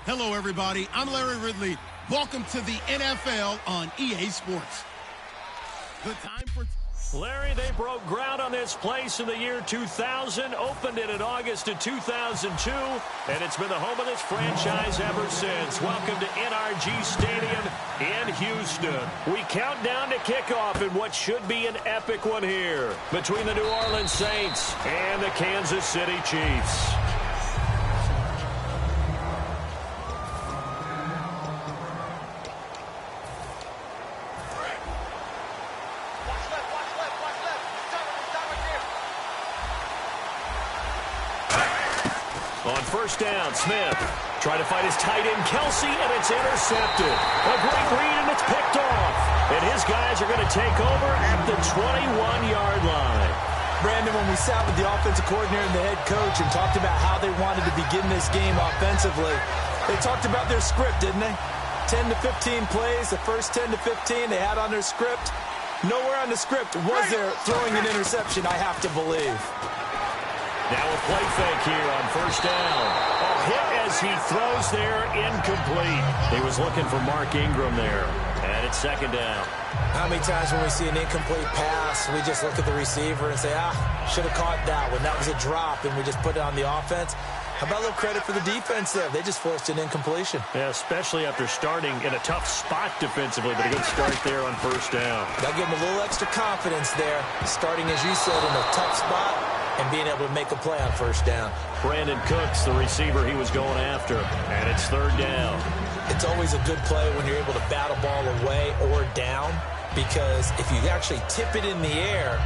Hello, everybody. I'm Larry Ridley. Welcome to the NFL on EA Sports. Good time for... Larry, they broke ground on this place in the year 2000, opened it in August of 2002, and it's been the home of this franchise ever since. Welcome to NRG Stadium in Houston. We count down to kickoff in what should be an epic one here between the New Orleans Saints and the Kansas City Chiefs. First down, Smith trying to fight his tight end, Kelsey, and it's intercepted. A great read, and it's picked off. And his guys are going to take over at the 21-yard line. Brandon, when we sat with the offensive coordinator and the head coach and talked about how they wanted to begin this game offensively, they talked about their script, didn't they? 10 to 15 plays, the first 10 to 15 they had on their script. Nowhere on the script was there throwing an interception, I have to believe. Now a play fake here on first down. A hit as he throws there, incomplete. He was looking for Mark Ingram there. And it's second down. How many times when we see an incomplete pass, we just look at the receiver and say, should have caught that one. That was a drop, and we just put it on the offense. How about a little credit for the defense there? They just forced an incompletion. Yeah, especially after starting in a tough spot defensively, but a good start there on first down. Got to give them a little extra confidence there, starting, as you said, in a tough spot and being able to make a play on first down. Brandon Cooks, the receiver he was going after, and it's third down. It's always a good play when you're able to bat a ball away or down, because if you actually tip it in the air,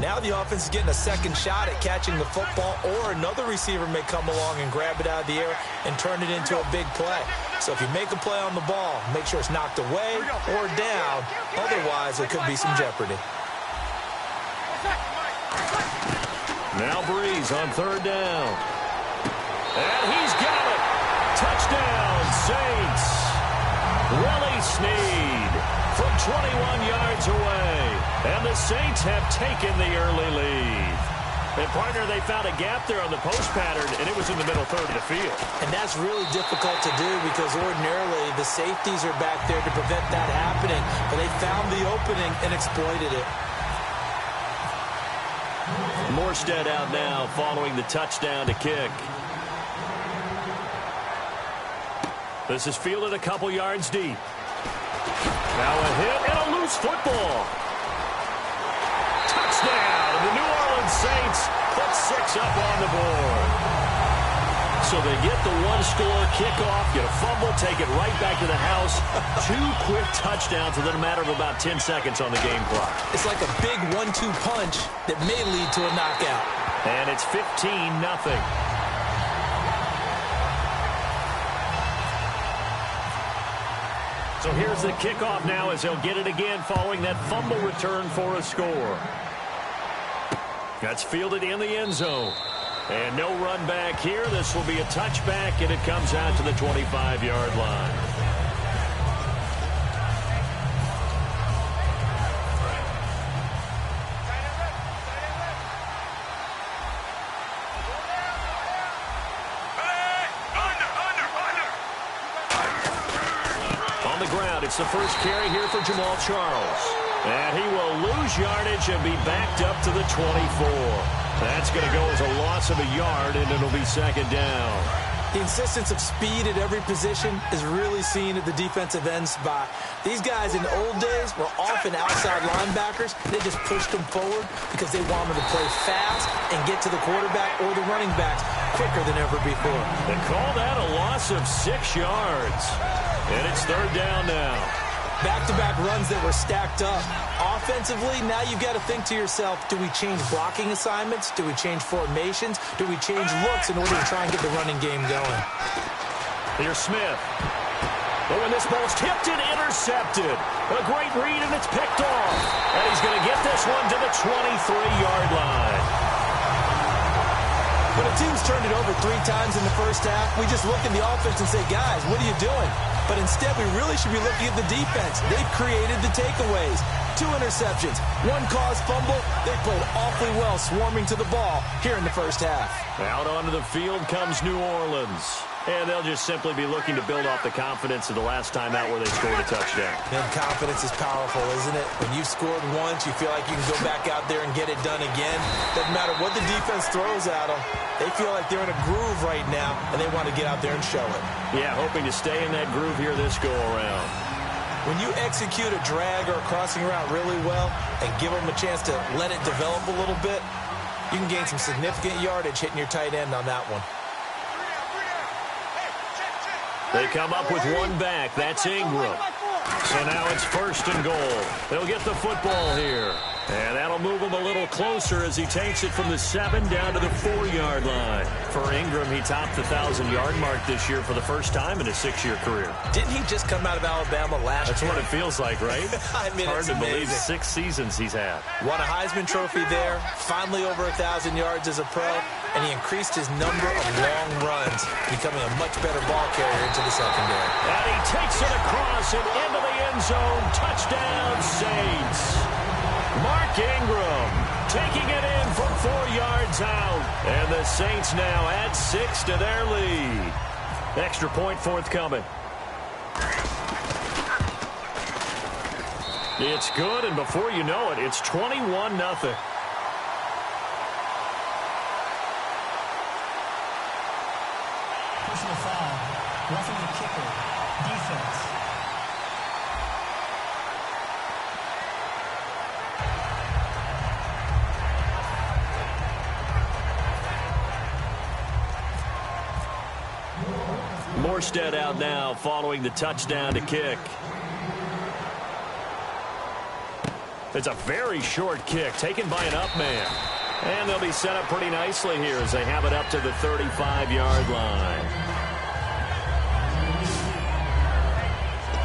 now the offense is getting a second shot at catching the football, or another receiver may come along and grab it out of the air and turn it into a big play. So if you make a play on the ball, make sure it's knocked away or down. Otherwise, there could be some jeopardy. Now Breeze on third down. And he's got it. Touchdown, Saints. Willie Snead from 21 yards away. And the Saints have taken the early lead. And, partner, they found a gap there on the post pattern, and it was in the middle third of the field. And that's really difficult to do because ordinarily the safeties are back there to prevent that happening. But they found the opening and exploited it. Morstead out now following the touchdown to kick. This is fielded a couple yards deep. Now a hit and a loose football. Touchdown! The New Orleans Saints put 6 up on the board. So they get the one-score kickoff, get a fumble, take it right back to the house. 2 quick touchdowns within a matter of about 10 seconds on the game clock. It's like a big 1-2 punch that may lead to a knockout. And it's 15-0. So here's the kickoff now as they'll get it again following that fumble return for a score. That's fielded in the end zone. And no run back here. This will be a touchback, and it comes out to the 25-yard line. On the ground, it's the first carry here for Jamal Charles. And he will lose yardage and be backed up to the 24. That's going to go as a loss of a yard, and it'll be second down. The insistence of speed at every position is really seen at the defensive end spot. These guys in the old days were often outside linebackers. They just pushed them forward because they wanted to play fast and get to the quarterback or the running backs quicker than ever before. They call that a loss of 6 yards. And it's third down now. Back-to-back runs that were stacked up. Offensively, now you've got to think to yourself, do we change blocking assignments? Do we change formations? Do we change looks in order to try and get the running game going? Here's Smith. But when this ball's tipped and intercepted, a great read, and it's picked off. And he's going to get this one to the 23-yard line. When a team's turned it over 3 times in the first half, we just look at the offense and say, guys, what are you doing? But instead, we really should be looking at the defense. They've created the takeaways. 2 interceptions, 1 caused fumble. They played awfully well swarming to the ball here in the first half. Out onto the field comes New Orleans. And they'll just simply be looking to build off the confidence of the last time out where they scored a touchdown. And confidence is powerful, isn't it? When you've scored once, you feel like you can go back out there and get it done again. Doesn't matter what the defense throws at them. They feel like they're in a groove right now, and they want to get out there and show it. Yeah, hoping to stay in that groove here this go-around. When you execute a drag or a crossing route really well and give them a chance to let it develop a little bit, you can gain some significant yardage hitting your tight end on that one. They come up with one back. That's Ingram. So now it's 1st and goal. They'll get the football here. And that'll move him a little closer as he takes it from the 7 down to the 4-yard line. For Ingram, he topped the 1,000-yard mark this year for the first time in his 6-year career. Didn't he just come out of Alabama last year? That's what it feels like, right? I mean, hard it's to believe amazing. 6 seasons he's had. Won a Heisman Trophy there, finally over 1,000 yards as a pro, and he increased his number of long runs, becoming a much better ball carrier into the secondary. And he takes it across and into the end zone. Touchdown, Saints. Mark Ingram taking it in from 4 yards out. And the Saints now add 6 to their lead. Extra point forthcoming. It's good, and before you know it, it's 21-0. Personal foul. Roughing the kicker. Defense. Morstead out now following the touchdown to kick. It's a very short kick taken by an up man. And they'll be set up pretty nicely here as they have it up to the 35-yard line.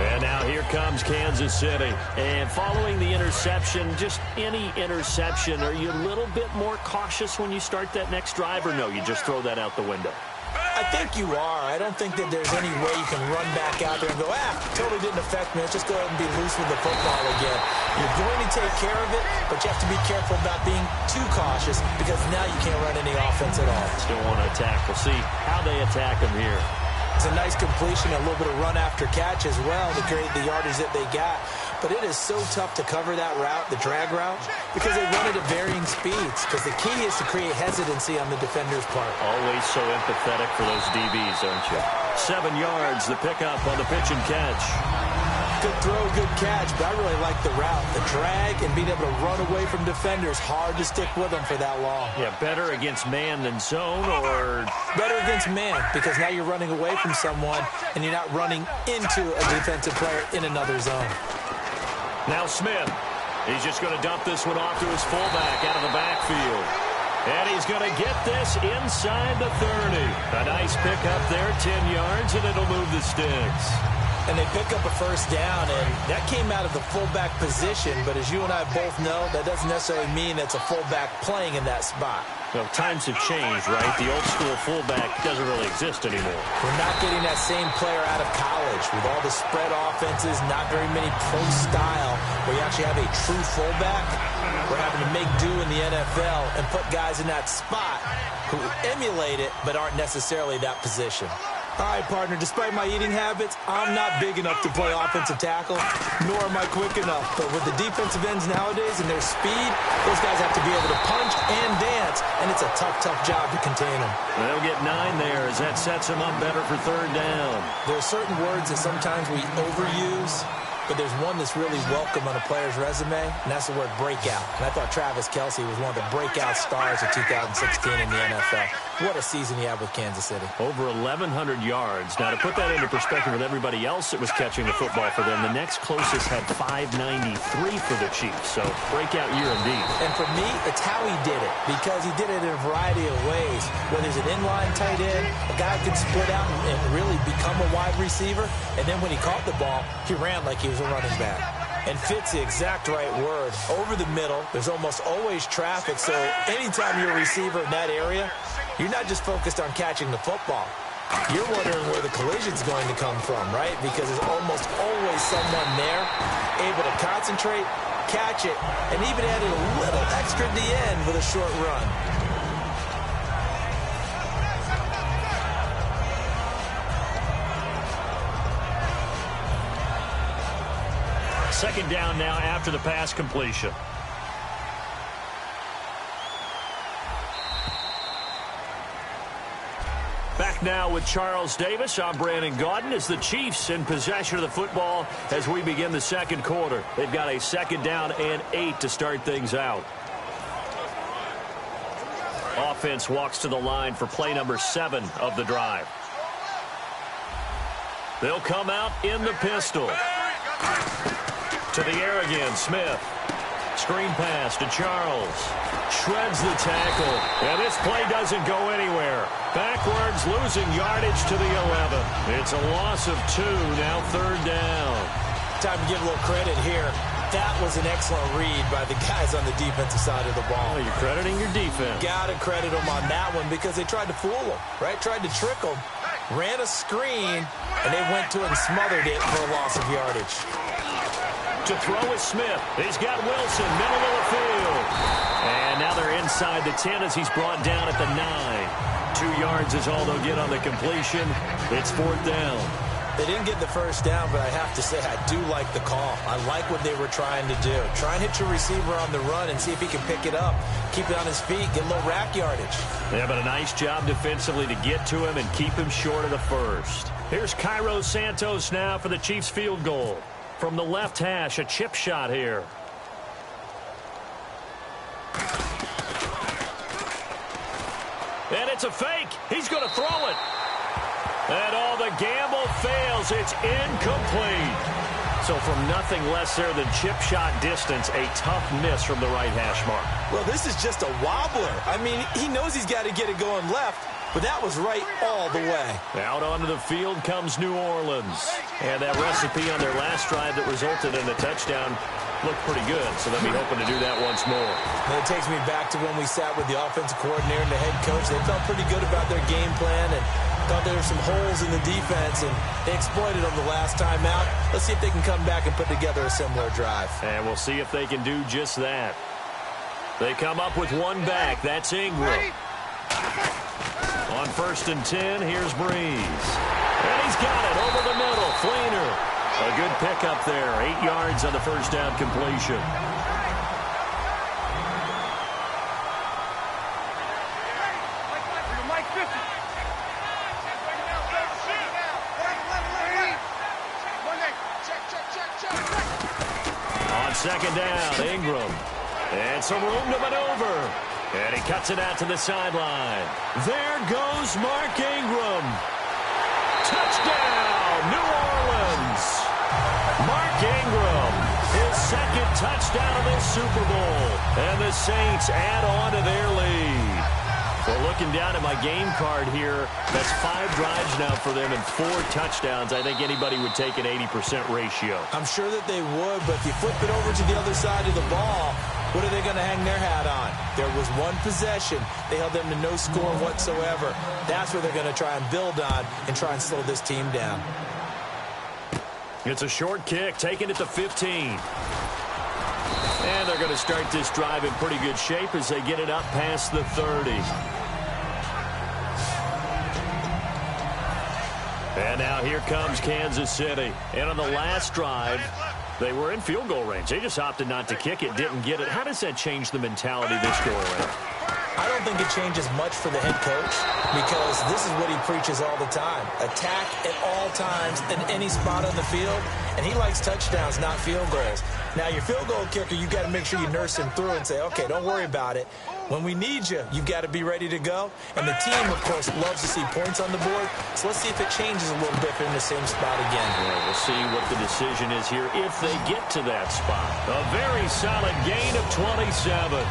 And now here comes Kansas City. And following the interception, just any interception, are you a little bit more cautious when you start that next drive, or no, you just throw that out the window? I think you are. I don't think that there's any way you can run back out there and go, totally didn't affect me. Let's just go ahead and be loose with the football again. You're going to take care of it, but you have to be careful about being too cautious because now you can't run any offense at all. Still want to attack. We'll see how they attack them here. It's a nice completion, a little bit of run after catch as well to create the yardage that they got. But it is so tough to cover that route, the drag route, because they run it at varying speeds. Because the key is to create hesitancy on the defender's part. Always so empathetic for those DBs, aren't you? 7 yards, the pickup on the pitch and catch. Good throw, good catch, but I really like the route. The drag and being able to run away from defenders, hard to stick with them for that long. Yeah, better against man than zone, or better against man, because now you're running away from someone and you're not running into a defensive player in another zone. Now Smith. He's just going to dump this one off to his fullback out of the backfield. And he's going to get this inside the 30. A nice pickup there, 10 yards, and it'll move the sticks. And they pick up a first down, and that came out of the fullback position. But as you and I both know, that doesn't necessarily mean it's a fullback playing in that spot. Well, times have changed, right? The old school fullback doesn't really exist anymore. We're not getting that same player out of college with all the spread offenses, not very many pro style, where you actually have a true fullback. We're having to make do in the NFL and put guys in that spot who emulate it but aren't necessarily that position. All right, partner, despite my eating habits, I'm not big enough to play offensive tackle, nor am I quick enough. But with the defensive ends nowadays and their speed, those guys have to be able to punch and dance, and it's a tough, tough job to contain them. They'll get 9 there as that sets them up better for 3rd down. There are certain words that sometimes we overuse, but there's one that's really welcome on a player's resume, and that's the word breakout. And I thought Travis Kelce was one of the breakout stars of 2016 in the NFL. What a season he had with Kansas City. Over 1,100 yards. Now, to put that into perspective with everybody else that was catching the football for them, the next closest had 593 for the Chiefs. So, breakout year indeed. And for me, it's how he did it, because he did it in a variety of ways. Whether he's an inline tight end, a guy who can split out and really become a wide receiver, and then when he caught the ball, he ran like he was a running back. And fit's the exact right word. Over the middle, there's almost always traffic, so anytime you're a receiver in that area, you're not just focused on catching the football. You're wondering where the collision's going to come from, right? Because there's almost always someone there able to concentrate, catch it, and even add a little extra at the end with a short run. Second down now after the pass completion. Back now with Charles Davis. I'm Brandon Gaudin as the Chiefs in possession of the football as we begin the second quarter. They've got a second down and 8 to start things out. Offense walks to the line for play number 7 of the drive. They'll come out in the pistol. To the air again, Smith. Screen pass to Charles. Shreds the tackle. And this play doesn't go anywhere. Backwards, losing yardage to the 11. It's a loss of 2, now third down. Time to give a little credit here. That was an excellent read by the guys on the defensive side of the ball. Oh, you're crediting your defense. Got to credit them on that one because they tried to fool them, right? Tried to trick them. Ran a screen, and they went to it and smothered it for a loss of yardage. To throw is Smith. He's got Wilson, middle of the field. And now they're inside the 10 as he's brought down at the 9. 2 yards is all they'll get on the completion. It's fourth down. They didn't get the first down, but I have to say I do like the call. I like what they were trying to do. Try and hit your receiver on the run and see if he can pick it up. Keep it on his feet, get a little rack yardage. Yeah, but a nice job defensively to get to him and keep him short of the first. Here's Cairo Santos now for the Chiefs field goal. From the left hash, a chip shot here. And it's a fake. He's going to throw it. And all the gamble fails. It's incomplete. So from nothing less there than chip shot distance, a tough miss from the right hash mark. Well, this is just a wobbler. I mean, he knows he's got to get it going left, but that was right all the way. Out onto the field comes New Orleans. And that recipe on their last drive that resulted in a touchdown looked pretty good, so they'll be hoping to do that once more. And it takes me back to when we sat with the offensive coordinator and the head coach. They felt pretty good about their game plan and thought there were some holes in the defense, and they exploited them the last time out. Let's see if they can come back and put together a similar drive. And we'll see if they can do just that. They come up with one back. That's Ingram. On 1st and 10, here's Breeze. And he's got it over the middle. Fleener. A good pickup there. 8 yards on the first down completion. On second down, Ingram. And some room to maneuver. And he cuts it out to the sideline. There goes Mark Ingram. Touchdown, New Orleans. Mark Ingram, his second touchdown of this Super Bowl. And the Saints add on to their lead. Well, looking down at my game card here, that's 5 drives now for them and 4 touchdowns. I think anybody would take an 80% ratio. I'm sure that they would, but if you flip it over to the other side of the ball, what are they going to hang their hat on? There was one possession. They held them to no score whatsoever. That's where they're going to try and build on and try and slow this team down. It's a short kick, taken at the 15. And they're going to start this drive in pretty good shape as they get it up past the 30. And now here comes Kansas City. And on the last drive, they were in field goal range. They just opted not to kick it, didn't get it. How does that change the mentality this go around? I don't think it changes much for the head coach because this is what he preaches all the time. Attack at all times in any spot on the field, and he likes touchdowns, not field goals. Now, your field goal kicker, you've got to make sure you nurse him through and say, okay, don't worry about it. When we need you, you've got to be ready to go. And the team, of course, loves to see points on the board. So let's see if it changes a little bit in the same spot again. Yeah, we'll see what the decision is here if they get to that spot. A very solid gain of 27.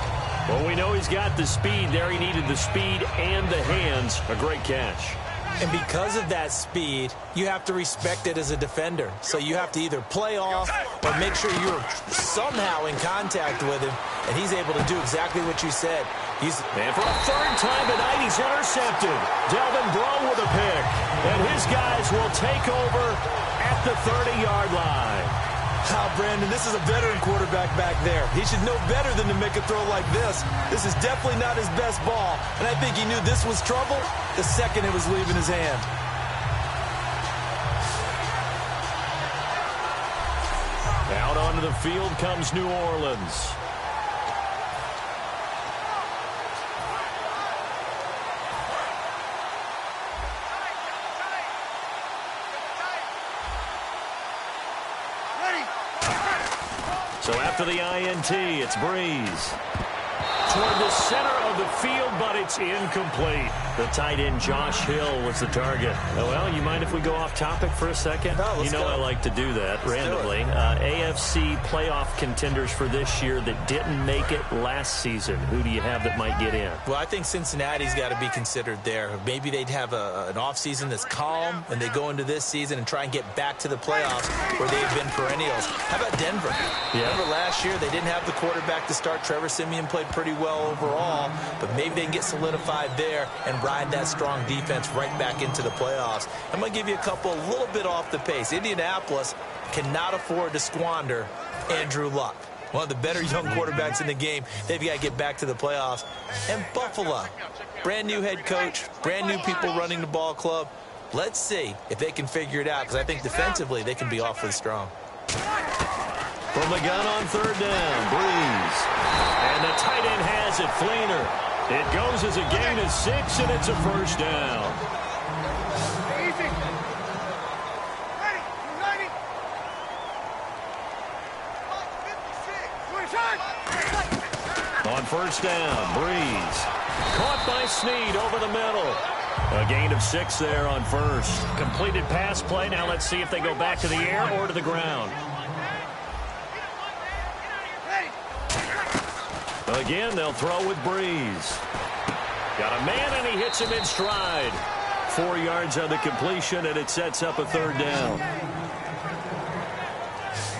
Well, we know he's got the speed there. He needed the speed and the hands. A great catch. And because of that speed, you have to respect it as a defender. So you have to either play off or make sure you're somehow in contact with him. And he's able to do exactly what you said. And for a third time tonight, he's intercepted. Delvin Breaux with a pick. And his guys will take over at the 30-yard line. Oh, Brandon, this is a veteran quarterback back there. He should know better than to make a throw like this. This is definitely not his best ball, and I think he knew this was trouble the second it was leaving his hand. Out onto onto the field comes New Orleans. So after the INT, it's Breeze. Toward the center of the field, but it's incomplete. The tight end, Josh Hill, was the target. Well, you mind if we go off topic for a second? No, you know I like to do that randomly. AFC playoff contenders for this year that didn't make it last season. Who do you have that might get in? Well, I think Cincinnati's got to be considered there. Maybe they'd have an offseason that's calm, and they go into this season and try and get back to the playoffs where they've been perennials. How about Denver? Yeah. Remember last year, they didn't have the quarterback to start. Trevor Siemian played pretty well overall, but maybe they can get solidified there and ride that strong defense right back into the playoffs. I'm going to give you a little bit off the pace. Indianapolis cannot afford to squander Andrew Luck, one of the better young quarterbacks in the game. They've got to get back to the playoffs. And Buffalo, brand new head coach, brand new people running the ball club. Let's see if they can figure it out, because I think defensively they can be awfully strong. From the gun on third down, Breeze. And the tight end has it, Fleener. It goes as a gain of 6, and it's a first down. On first down, Breeze. Caught by Snead over the middle. A gain of 6 there on first. Completed pass play. Now let's see if they go back to the air or to the ground. Again, they'll throw with Breeze. Got a man, and he hits him in stride. 4 yards on the completion, and it sets up a third down.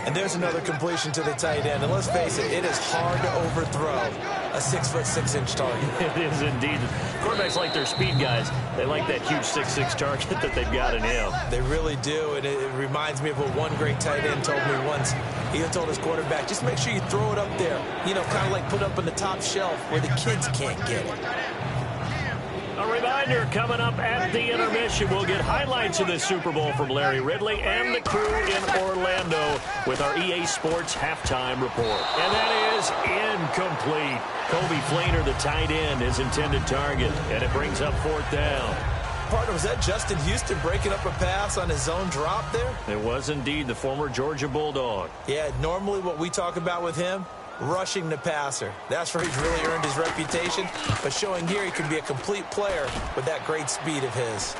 And there's another completion to the tight end. And let's face it, it is hard to overthrow a 6'6" target. It is indeed. Quarterbacks like their speed guys. They like that huge 6'6" target that they've got in him. They really do, and it reminds me of what one great tight end told me once. He told his quarterback, just make sure you throw it up there. You know, kind of like put up on the top shelf where the kids can't get it. A reminder, coming up at the intermission, we'll get highlights of this Super Bowl from Larry Ridley and the crew in Orlando with our EA Sports halftime report. And that is incomplete. Kobe Fleener, the tight end, his intended target, and it brings up fourth down. Partner, was that Justin Houston breaking up a pass on his own drop there? It was indeed the former Georgia Bulldog. Yeah, normally what we talk about with him, rushing the passer. That's where he's really earned his reputation. But showing here he can be a complete player with that great speed of his.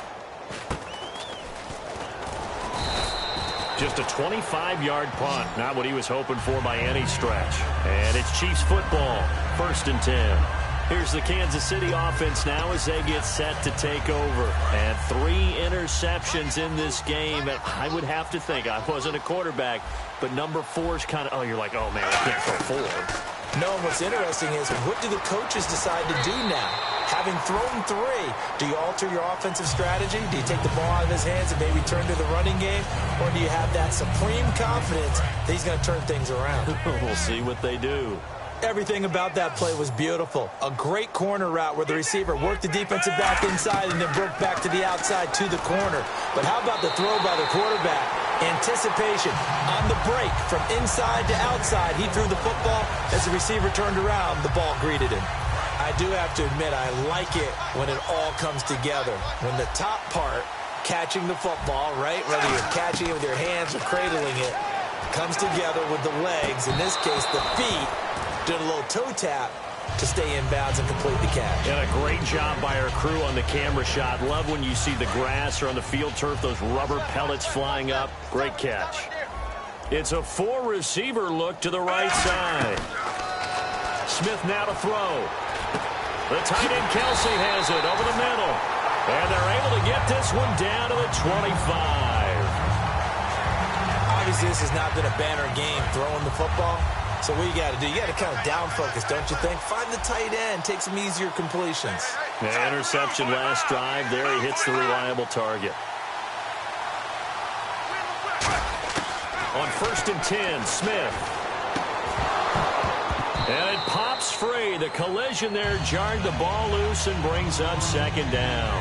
Just a 25-yard punt. Not what he was hoping for by any stretch. And it's Chiefs football. 1st and 10. Here's the Kansas City offense now as they get set to take over. And 3 interceptions in this game. And I would have to think, I wasn't a quarterback, but number 4 is kind of, oh, you're like, oh, man, I can't throw 4. No, what's interesting is, what do the coaches decide to do now? Having thrown 3, do you alter your offensive strategy? Do you take the ball out of his hands and maybe turn to the running game? Or do you have that supreme confidence that he's going to turn things around? We'll see what they do. Everything about that play was beautiful. A great corner route where the receiver worked the defensive back inside and then broke back to the outside to the corner. But how about the throw by the quarterback? Anticipation on the break from inside to outside. He threw the football. As the receiver turned around, the ball greeted him. I do have to admit, I like it when it all comes together. When the top part, catching the football, right, whether you're catching it with your hands or cradling it, comes together with the legs, in this case the feet, doing a little toe tap to stay in bounds and complete the catch. And a great job by our crew on the camera shot. Love when you see the grass or on the field turf, those rubber pellets flying up. Great catch. It's a 4-receiver look to the right side. Smith now to throw. The tight end Kelsey has it over the middle. And they're able to get this one down to the 25. Obviously, this has not been a banner game throwing the football. So what you got to do, you got to kind of down focus, don't you think? Find the tight end, take some easier completions. The interception last drive. There he hits the reliable target. On 1st and 10, Smith. And it pops free. The collision there jarred the ball loose and brings up 2nd down.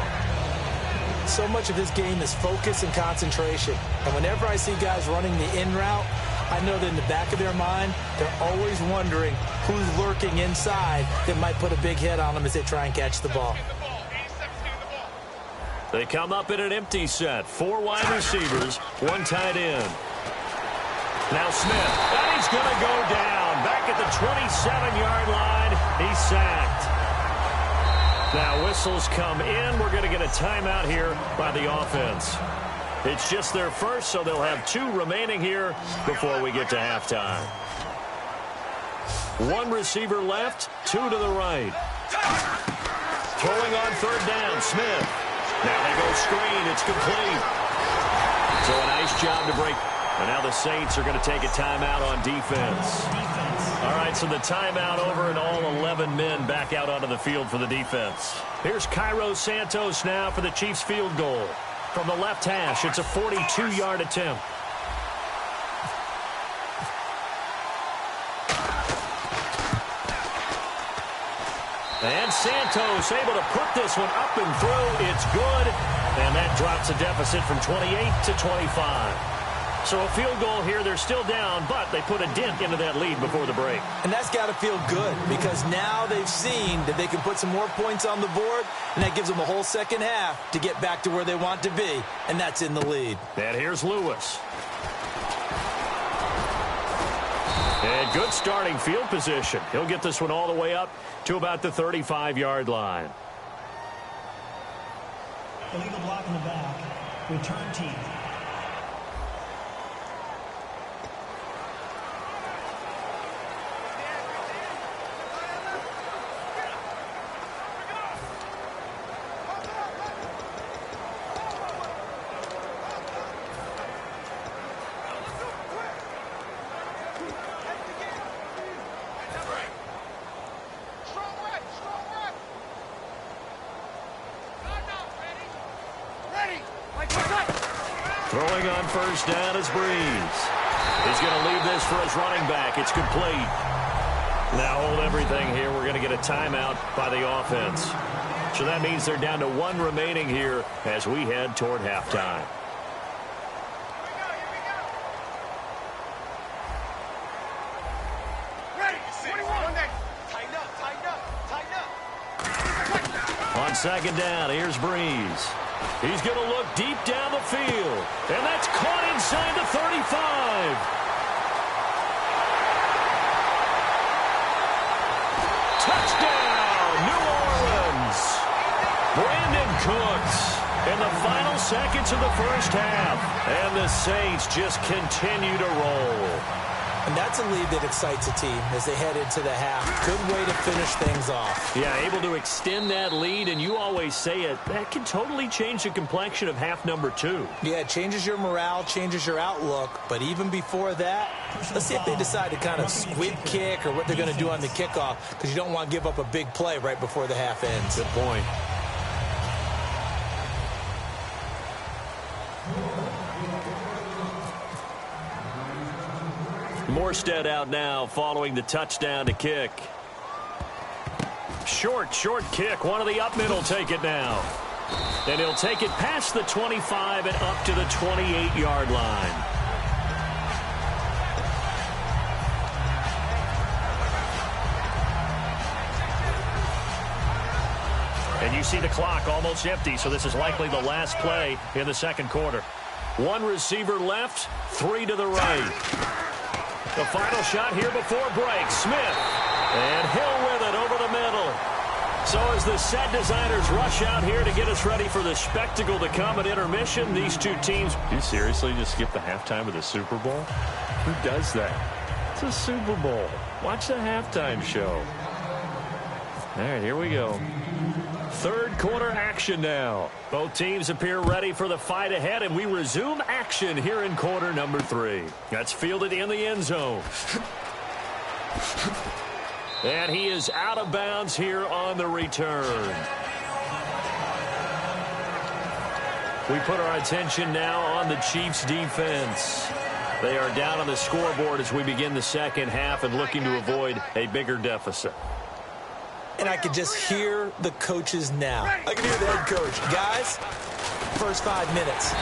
So much of this game is focus and concentration. And whenever I see guys running the in route, I know that in the back of their mind, they're always wondering who's lurking inside that might put a big hit on them as they try and catch the ball. They come up in an empty set. 4 wide receivers, 1 tight end. Now Smith, and he's going to go down. Back at the 27-yard line, he's sacked. Now whistles come in. We're going to get a timeout here by the offense. It's just their first, so they'll have 2 remaining here before we get to halftime. 1 receiver left, 2 to the right. Throwing on 3rd down, Smith. Now they go screen. It's complete. So a nice job to break. And now the Saints are going to take a timeout on defense. All right, so the timeout over and all 11 men back out onto the field for the defense. Here's Cairo Santos now for the Chiefs field goal. From the left hash, it's a 42-yard attempt. And Santos able to put this one up and through. It's good. And that drops a deficit from 28 to 25. So a field goal here. They're still down, but they put a dent into that lead before the break. And that's got to feel good because now they've seen that they can put some more points on the board, and that gives them a whole second half to get back to where they want to be, and that's in the lead. And here's Lewis. And good starting field position. He'll get this one all the way up to about the 35-yard line. Illegal block in the back. Return team. Throwing on 1st down is Breeze. He's going to leave this for his running back. It's complete. Now hold everything here. We're going to get a timeout by the offense. So that means they're down to 1 remaining here as we head toward halftime. On 2nd down, here's Breeze. He's going to look deep down the field. And that's caught inside the 35. Touchdown, New Orleans. Brandon Cooks in the final seconds of the first half. And the Saints just continue to roll. And that's a lead that excites a team as they head into the half. Good way to finish things off. Yeah, able to extend that lead, and you always say it, that can totally change the complexion of half number 2. Yeah, it changes your morale, changes your outlook. But even before that, let's see if they decide to kind of squib kick or what they're going to do on the kickoff, because you don't want to give up a big play right before the half ends. Good point. Morstead out now following the touchdown to kick. Short kick. One of the up mid will take it now. And he'll take it past the 25 and up to the 28-yard line. And you see the clock almost empty, so this is likely the last play in the 2nd quarter. 1 receiver left, 3 to the right. The final shot here before break. Smith. And Hill with it over the middle. So as the set designers rush out here to get us ready for the spectacle to come at intermission, these 2 teams... You seriously just skip the halftime of the Super Bowl? Who does that? It's a Super Bowl. Watch the halftime show. All right, here we go. 3rd quarter action now. Both teams appear ready for the fight ahead, and we resume action here in quarter number 3. That's fielded in the end zone. And he is out of bounds here on the return. We put our attention now on the Chiefs' defense. They are down on the scoreboard as we begin the 2nd half and looking to avoid a bigger deficit. And I could just hear the coaches now. I can hear the head coach. Guys, first 5 minutes.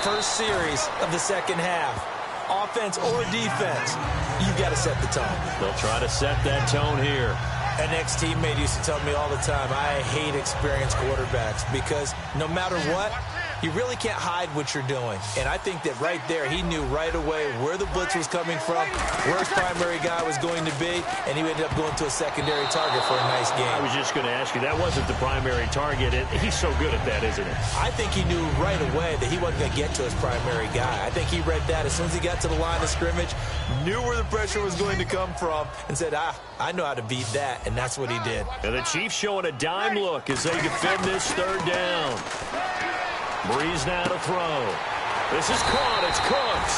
First series of the 2nd half. offense or defense, you've got to set the tone. They'll try to set that tone here. An ex-teammate used to tell me all the time, I hate experienced quarterbacks because no matter what, you really can't hide what you're doing. And I think that right there, he knew right away where the blitz was coming from, where his primary guy was going to be, and he ended up going to a secondary target for a nice game. I was just going to ask you, that wasn't the primary target. He's so good at that, isn't he? I think he knew right away that he wasn't going to get to his primary guy. I think he read that as soon as he got to the line of scrimmage, knew where the pressure was going to come from, and said, I know how to beat that, and that's what he did. And the Chiefs showing a dime look as they defend this third down. Breeze now to throw. This is caught. It's Cooks.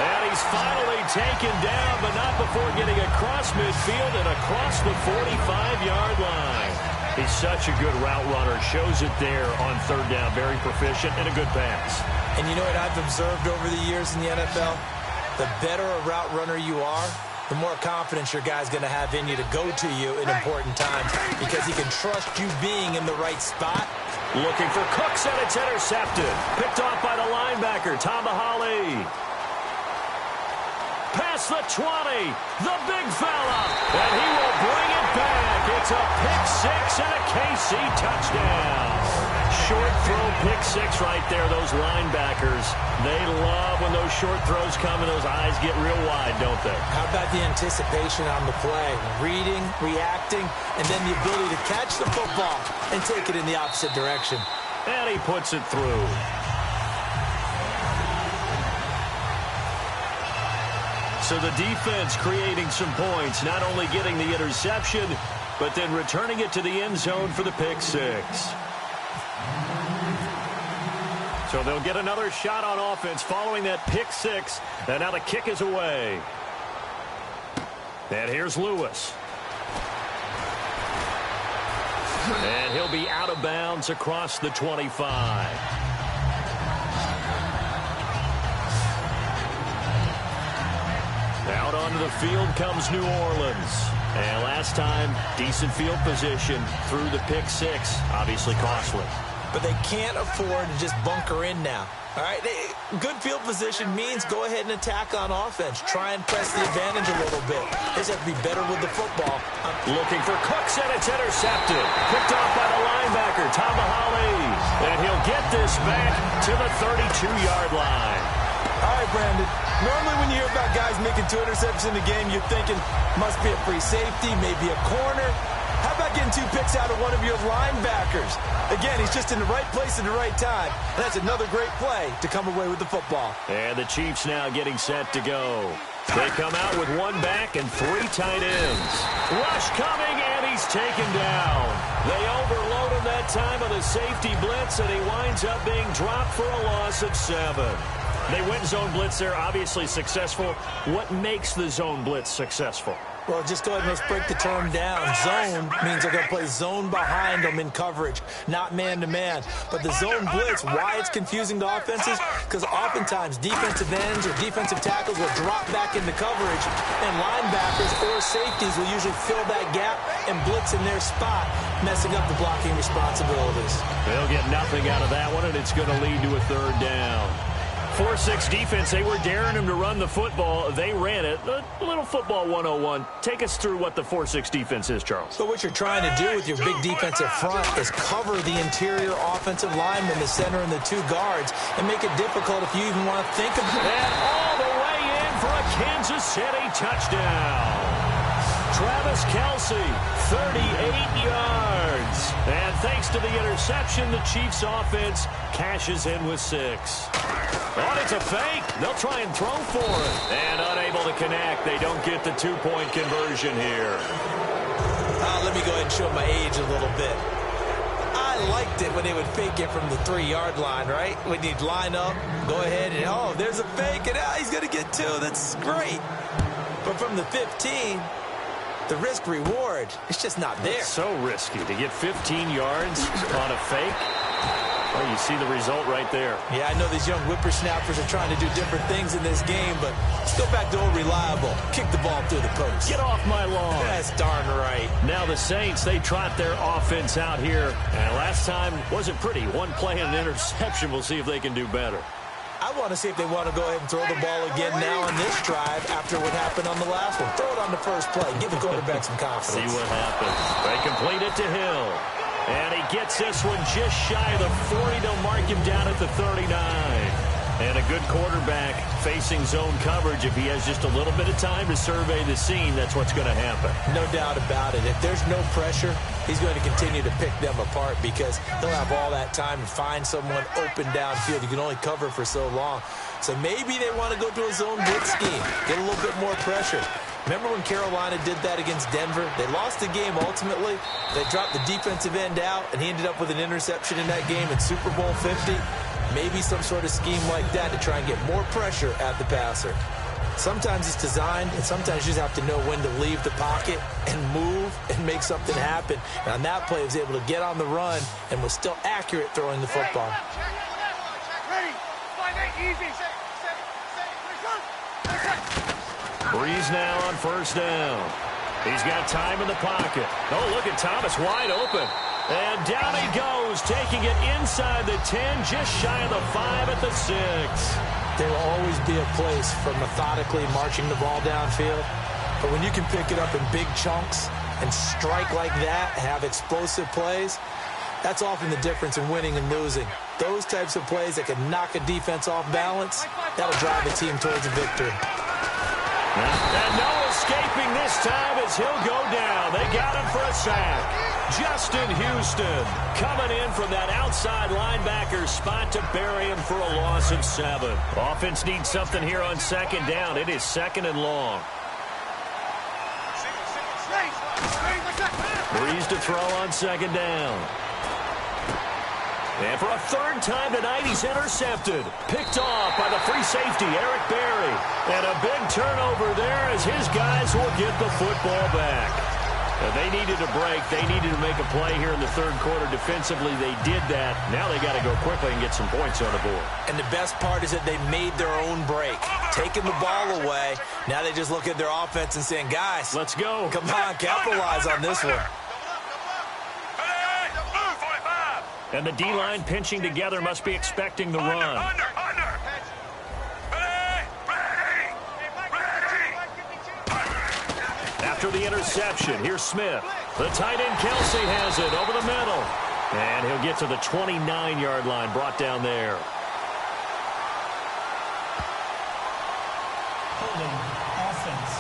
And he's finally taken down, but not before getting across midfield and across the 45-yard line. He's such a good route runner. Shows it there on third down. Very proficient and a good pass. And you know what I've observed over the years in the NFL? The better a route runner you are, the more confidence your guy's going to have in you to go to you in important times because he can trust you being in the right spot. Looking for Cooks, and it's intercepted. Picked off by the linebacker, Tomahali. Past the 20, the big fella, and he will bring it back. It's a pick six and a KC touchdown. Short throw pick six right there. Those linebackers, they love when those short throws come and those eyes get real wide, don't they? How about the anticipation on the play? Reading, reacting, and then the ability to catch the football and take it in the opposite direction. And he puts it through. So the defense creating some points, not only getting the interception, but then returning it to the end zone for the pick six. So they'll get another shot on offense following that pick six. And now the kick is away. And here's Lewis. And he'll be out of bounds across the 25. Out onto the field comes New Orleans. And last time, decent field position through the pick six. Obviously costly. But they can't afford to just bunker in now. All right, good field position means go ahead and attack on offense. Try and press the advantage a little bit. They just have to be better with the football. Looking for Cooks, and it's intercepted. Picked off by the linebacker, Tomahali. And he'll get this back to the 32-yard line. All right, Brandon. Normally when you hear about guys making 2 interceptions in the game, you're thinking must be a free safety, maybe a corner. How about getting 2 picks out of one of your linebackers? Again, he's just in the right place at the right time. And that's another great play to come away with the football. And the Chiefs now getting set to go. They come out with 1 back and 3 tight ends. Rush coming, and he's taken down. They overload him that time on the safety blitz, and he winds up being dropped for a loss of 7. They went zone blitz there, obviously successful. What makes the zone blitz successful? Well, just go ahead and let's break the term down. Zone means they're going to play zone behind them in coverage, not man-to-man. But the zone blitz, why it's confusing to offenses? Because oftentimes defensive ends or defensive tackles will drop back into coverage, and linebackers or safeties will usually fill that gap and blitz in their spot, messing up the blocking responsibilities. They'll get nothing out of that one, and it's going to lead to a third down. 4-6 defense, they were daring him to run the football. They ran it. A little football 101. Take us through what the 4-6 defense is, Charles. So what you're trying to do with your big defensive front is cover the interior offensive lineman, the center, and the 2 guards, and make it difficult if you even want to think about it. And all the way in for a Kansas City touchdown. Travis Kelce, 38 yards. And thanks to the interception, the Chiefs offense cashes in with 6. Oh, it's a fake. They'll try and throw for it. And unable to connect. They don't get the 2-point conversion here. Let me go ahead and show my age a little bit. I liked it when they would fake it from the 3-yard line, right? When you'd line up, go ahead and, oh, there's a fake, and he's going to get 2. That's great. But from the 15, the risk-reward, it's just not there. It's so risky to get 15 yards on a fake. Well, you see the result right there. Yeah, I know these young whippersnappers are trying to do different things in this game, but let's go back to old reliable. Kick the ball through the post. Get off my lawn. That's darn right. Now the Saints, they trot their offense out here. And last time wasn't pretty. 1 play and an interception. We'll see if they can do better. I want to see if they want to go ahead and throw the ball again now on this drive after what happened on the last one. Throw it on the first play. Give the quarterback some confidence. See what happens. They complete it to Hill. And he gets this one just shy of the 40. They'll mark him down at the 39. And a good quarterback facing zone coverage. If he has just a little bit of time to survey the scene, that's what's going to happen. No doubt about it. If there's no pressure, he's going to continue to pick them apart because he'll have all that time to find someone open downfield. You can only cover for so long. So maybe they want to go to a zone blitz scheme, get a little bit more pressure. Remember when Carolina did that against Denver? They lost the game ultimately. They dropped the defensive end out, and he ended up with an interception in that game in Super Bowl 50. Maybe some sort of scheme like that to try and get more pressure at the passer. Sometimes it's designed, and sometimes you just have to know when to leave the pocket and move and make something happen. And on that play, he was able to get on the run and was still accurate throwing the football. Breeze now on first down. He's got time in the pocket. Oh, look at Thomas wide open. And down he goes, taking it inside the 10, just shy of the 5 at the 6. There will always be a place for methodically marching the ball downfield. But when you can pick it up in big chunks and strike like that, have explosive plays, that's often the difference in winning and losing. Those types of plays that can knock a defense off balance, that'll drive a team towards a victory. And no escaping this time as he'll go down. They got him for a sack. Justin Houston coming in from that outside linebacker spot to bury him for a loss of 7. Offense needs something here on second down. It is second and long. Breeze to throw on second down. And for a third time tonight, he's intercepted. Picked off by the free safety, Eric Berry. And a big turnover there as his guys will get the football back. And they needed a break. They needed to make a play here in the third quarter defensively. They did that. Now they got to go quickly and get some points on the board. And the best part is that they made their own break. Taking the ball away. Now they just look at their offense and saying, guys, let's go. Come on, capitalize on this one. And the D-line pinching together must be expecting the run. After the interception, here's Smith. The tight end Kelsey has it over the middle. And he'll get to the 29-yard line, brought down there. Holding offense.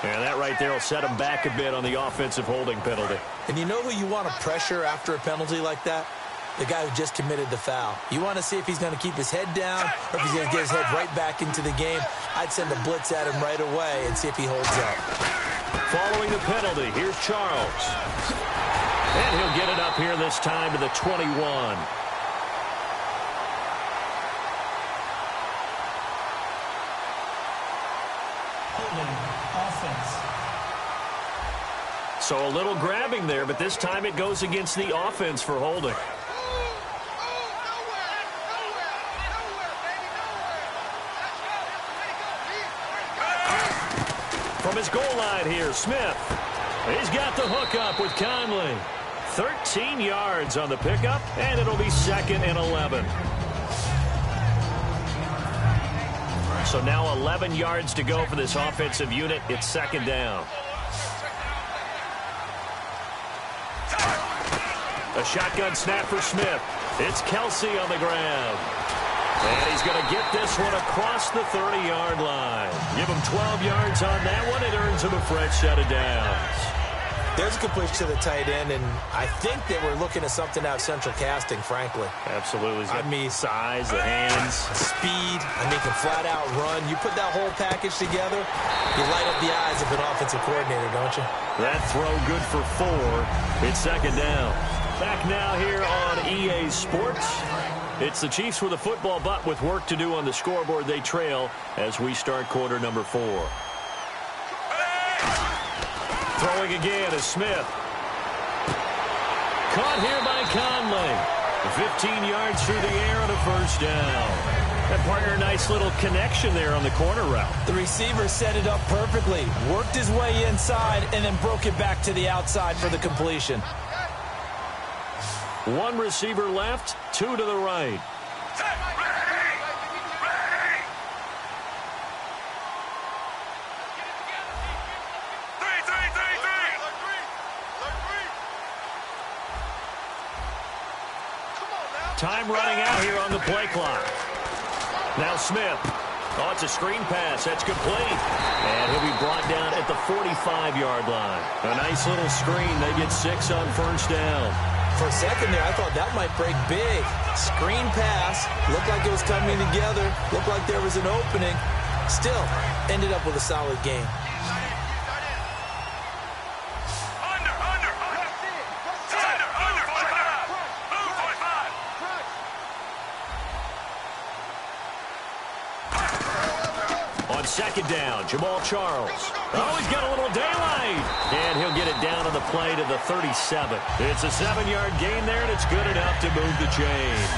And that right there will set him back a bit on the offensive holding penalty. And you know who you want to pressure after a penalty like that? The guy who just committed the foul. You want to see if he's going to keep his head down or if he's going to get his head right back into the game. I'd send a blitz at him right away and see if he holds up. Following the penalty, here's Charles. And he'll get it up here this time to the 21. Holding offense. So a little grabbing there, but this time it goes against the offense for holding. From his goal line here, Smith. He's got the hook up with Conley. 13 yards on the pickup, and it'll be second and 11. So now 11 yards to go for this offensive unit. It's second down. A shotgun snap for Smith. It's Kelsey on the ground. And he's going to get this one across the 30-yard line. Give him 12 yards on that one. It earns him a fresh set of downs. There's a completion to the tight end, and I think they were looking at something out of central casting, frankly. Absolutely. I mean, size, the hands. Speed. I mean, can flat out run. You put that whole package together, you light up the eyes of an offensive coordinator, don't you? That throw good for 4. It's second down. Back now here on EA Sports. It's the Chiefs with a football, but with work to do on the scoreboard, they trail as we start quarter number 4. Throwing again is Smith. Caught here by Conley. 15 yards through the air on a first down. That partner, nice little connection there on the corner route. The receiver set it up perfectly, worked his way inside, and then broke it back to the outside for the completion. One receiver left, 2 to the right. Time running out here on the play clock. Now Smith. Oh, it's a screen pass. That's complete. And he'll be brought down at the 45-yard line. A nice little screen. They get 6 on first down. For a second there, I thought that might break big. Screen pass. Looked like it was coming together. Looked like there was an opening. Still, ended up with a solid game. Second down, Jamal Charles. Oh, he's got a little daylight. And he'll get it down on the play to the 37. It's a 7-yard gain there, and it's good enough to move the chains.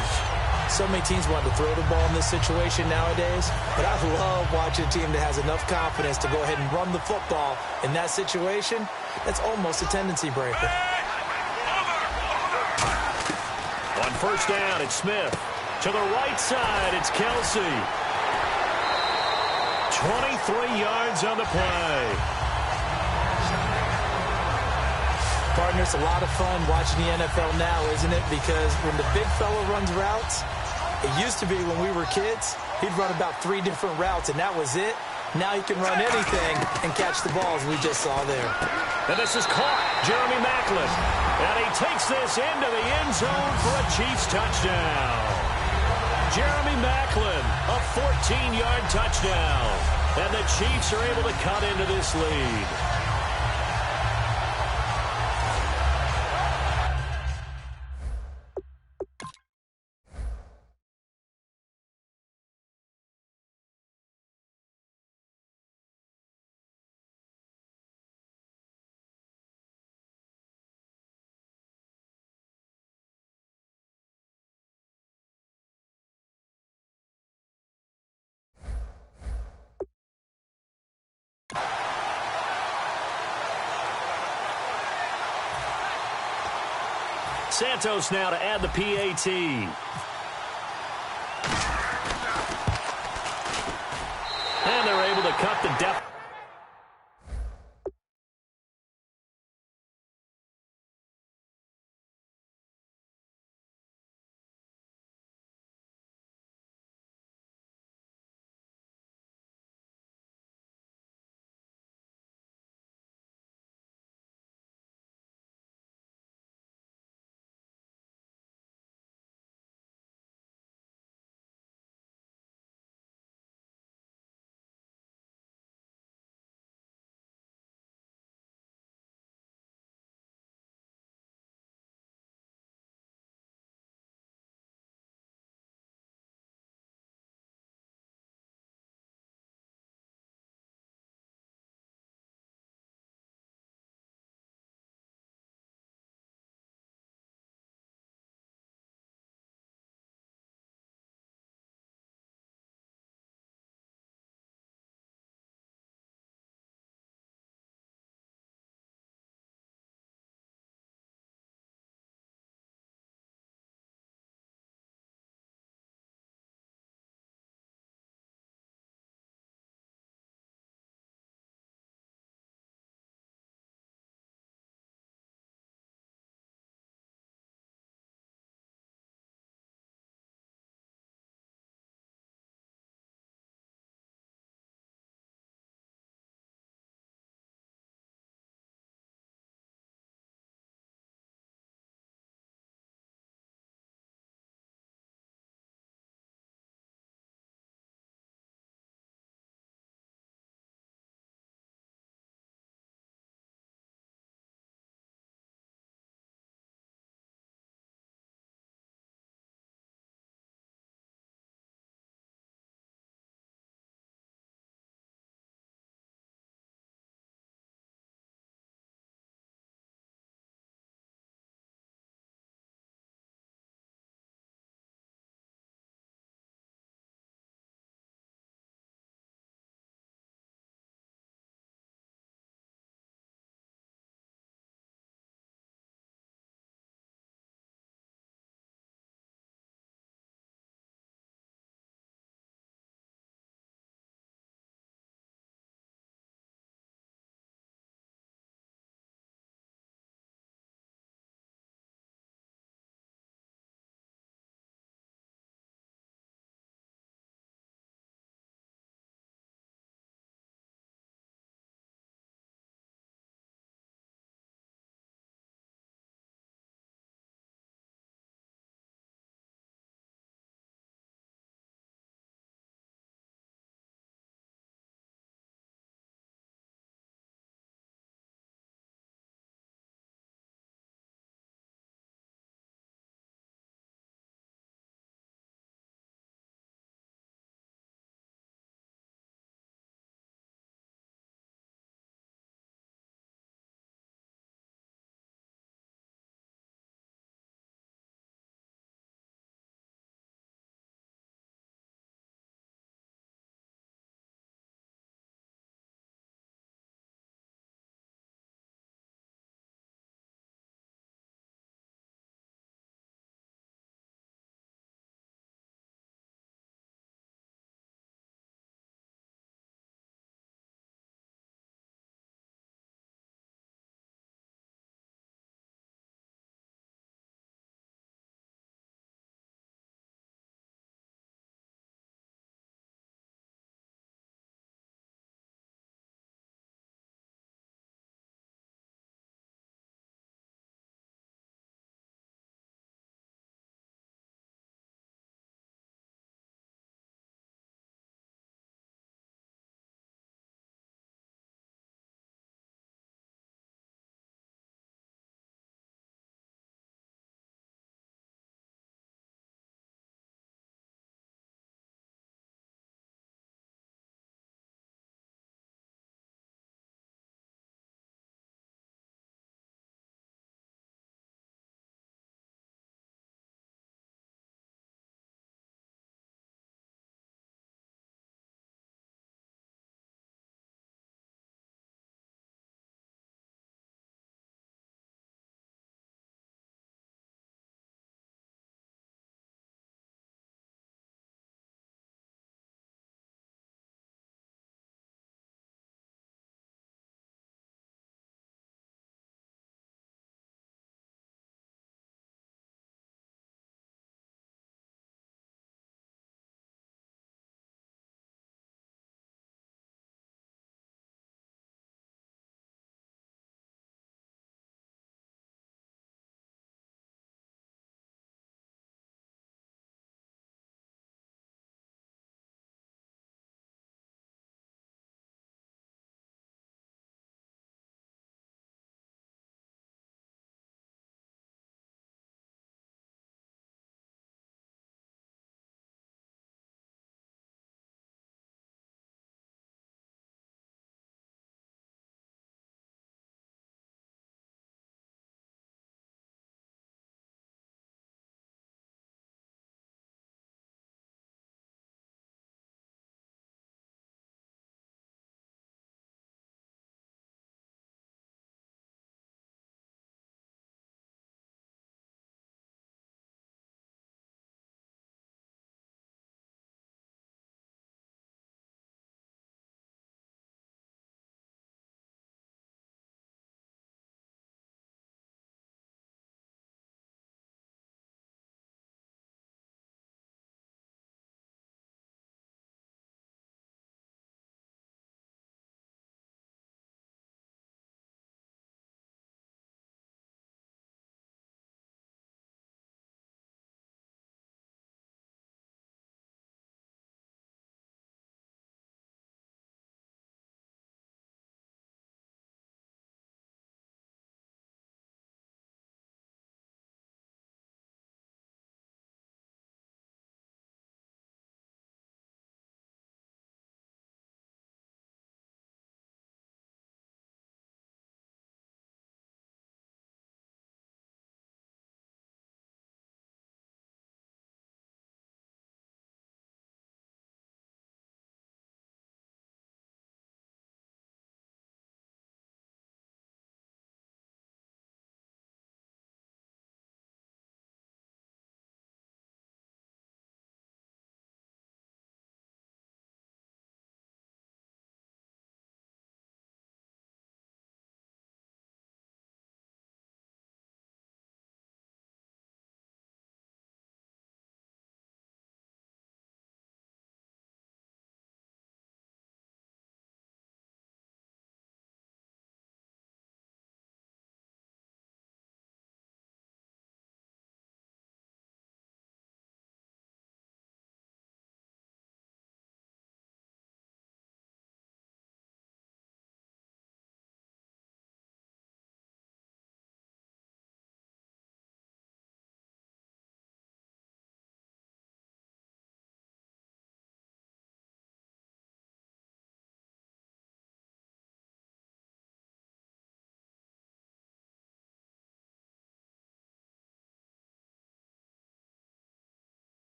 So many teams want to throw the ball in this situation nowadays, but I love watching a team that has enough confidence to go ahead and run the football in that situation. That's almost a tendency breaker. On first down, it's Smith. To the right side, it's Kelsey. 23 yards on the play. Partner, it's a lot of fun watching the NFL now, isn't it? Because when the big fella runs routes, it used to be when we were kids, he'd run about 3 different routes, and that was it. Now he can run anything and catch the balls we just saw there. And this is caught. Jeremy Maclin. And he takes this into the end zone for a Chiefs touchdown. Jeremy Maclin, a 14-yard touchdown. And the Chiefs are able to cut into this lead. Santos now to add the PAT. And they're able to cut the depth.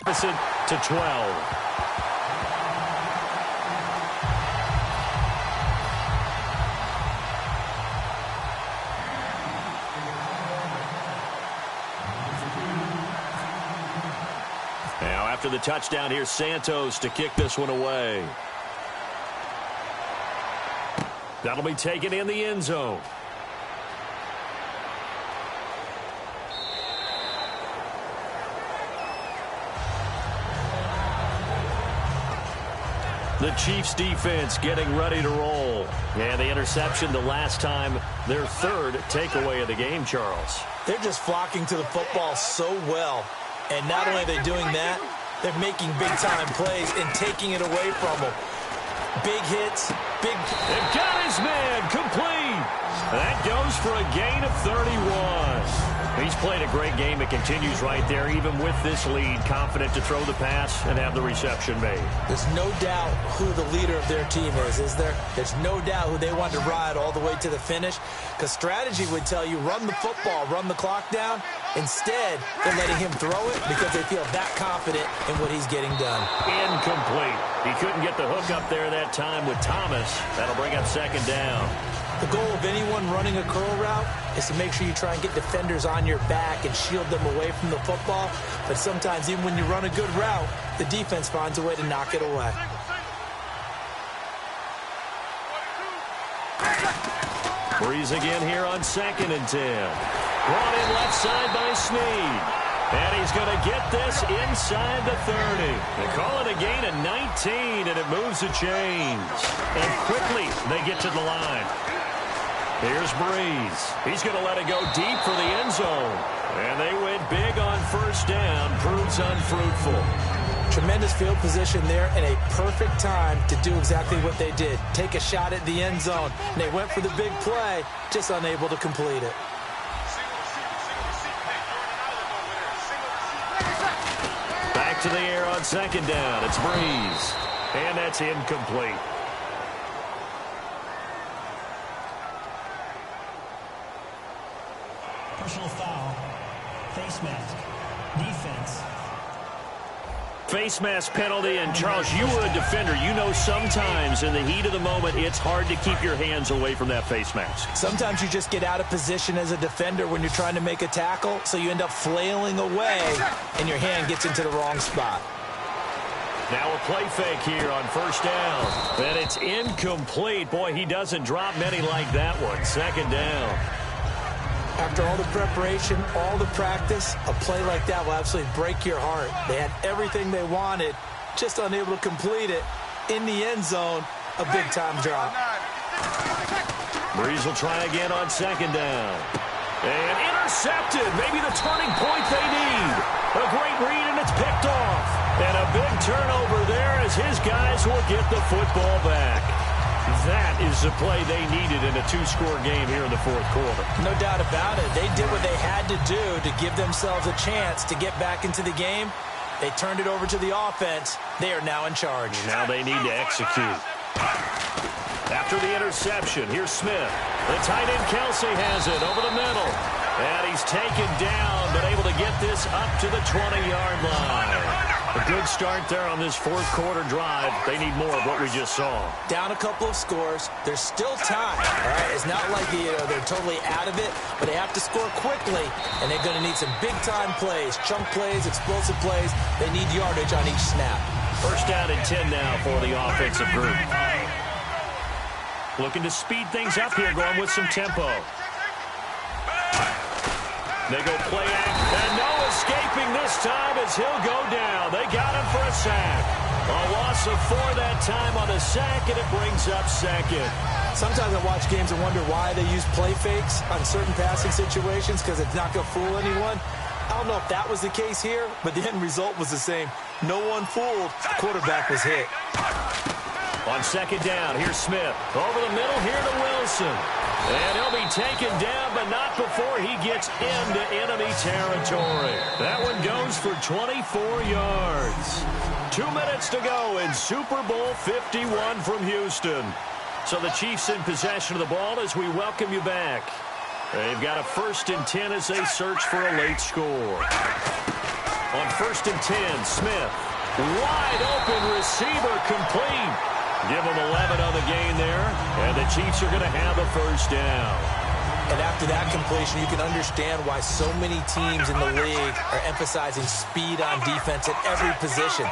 Deficit to 12. Now after the touchdown, here's Santos to kick this one away. That'll be taken in the end zone. The Chiefs defense getting ready to roll. And the interception the last time, their third takeaway of the game, Charles. They're just flocking to the football so well. And not only are they doing that, they're making big-time plays and taking it away from them. Big hits, big... They've got his man complete. That goes for a gain of 31. He's played a great game. It continues right there, even with this lead, confident to throw the pass and have the reception made. There's no doubt who the leader of their team is there? There's no doubt who they want to ride all the way to the finish, because strategy would tell you run the football, run the clock down. Instead, they're letting him throw it because they feel that confident in what he's getting done. Incomplete. He couldn't get the hook up there that time with Thomas. That'll bring up second down. The goal of anyone running a curl route is to make sure you try and get defenders on your back and shield them away from the football. But sometimes even when you run a good route, the defense finds a way to knock it away. Breeze again here on 2nd and 10. Brought in left side by Snead. And he's going to get this inside the 30. They call it a gain of 19, and it moves the chains. And quickly they get to the line. Here's Breeze. He's going to let it go deep for the end zone. And they went big on first down. Proves unfruitful. Tremendous field position there and a perfect time to do exactly what they did. Take a shot at the end zone. And they went for the big play, just unable to complete it. Back to the air on second down. It's Breeze. And that's incomplete. Personal foul. Face mask. Defense. Face mask penalty, and Charles, you were a defender. You know sometimes in the heat of the moment, it's hard to keep your hands away from that face mask. Sometimes you just get out of position as a defender when you're trying to make a tackle, so you end up flailing away, and your hand gets into the wrong spot. Now a play fake here on first down. And it's incomplete. Boy, he doesn't drop many like that one. Second down. After all the preparation, all the practice, a play like that will absolutely break your heart. They had everything they wanted, just unable to complete it. In the end zone, a big-time drop. Breeze will try again on second down. And intercepted. Maybe the turning point they need. A great read, and it's picked off. And a big turnover there as his guys will get the football back. That is the play they needed in a two-score game here in the fourth quarter. No doubt about it. They did what they had to do to give themselves a chance to get back into the game. They turned it over to the offense. They are now in charge. Now they need to execute. After the interception, here's Smith. The tight end Kelsey has it over the middle. And he's taken down, but able to get this up to the 20-yard line. A good start there on this fourth quarter drive. They need more of what we just saw. Down a couple of scores. There's still time. All right? It's not like they're totally out of it, but they have to score quickly, and they're going to need some big-time plays, chunk plays, explosive plays. They need yardage on each snap. First down and 10 now for the offensive group. Looking to speed things up here, going with some tempo. They go play act, and no escaping this time as he'll go down. They got him for a sack. A loss of 4 that time on a sack, and it brings up second. Sometimes I watch games and wonder why they use play fakes on certain passing situations, because it's not going to fool anyone. I don't know if that was the case here, but the end result was the same. No one fooled. The quarterback was hit. On second down, here's Smith. Over the middle here to Wilson. And he'll be taken down, but not before he gets into enemy territory. That one goes for 24 yards. 2 minutes to go in Super Bowl 51 from Houston. So the Chiefs in possession of the ball as we welcome you back. They've got a 1st and 10 as they search for a late score. On 1st and 10, Smith. Wide open receiver, complete. Give them 11 on the gain there, and the Chiefs are going to have a first down. And after that completion, you can understand why so many teams in the league are emphasizing speed on defense at every position.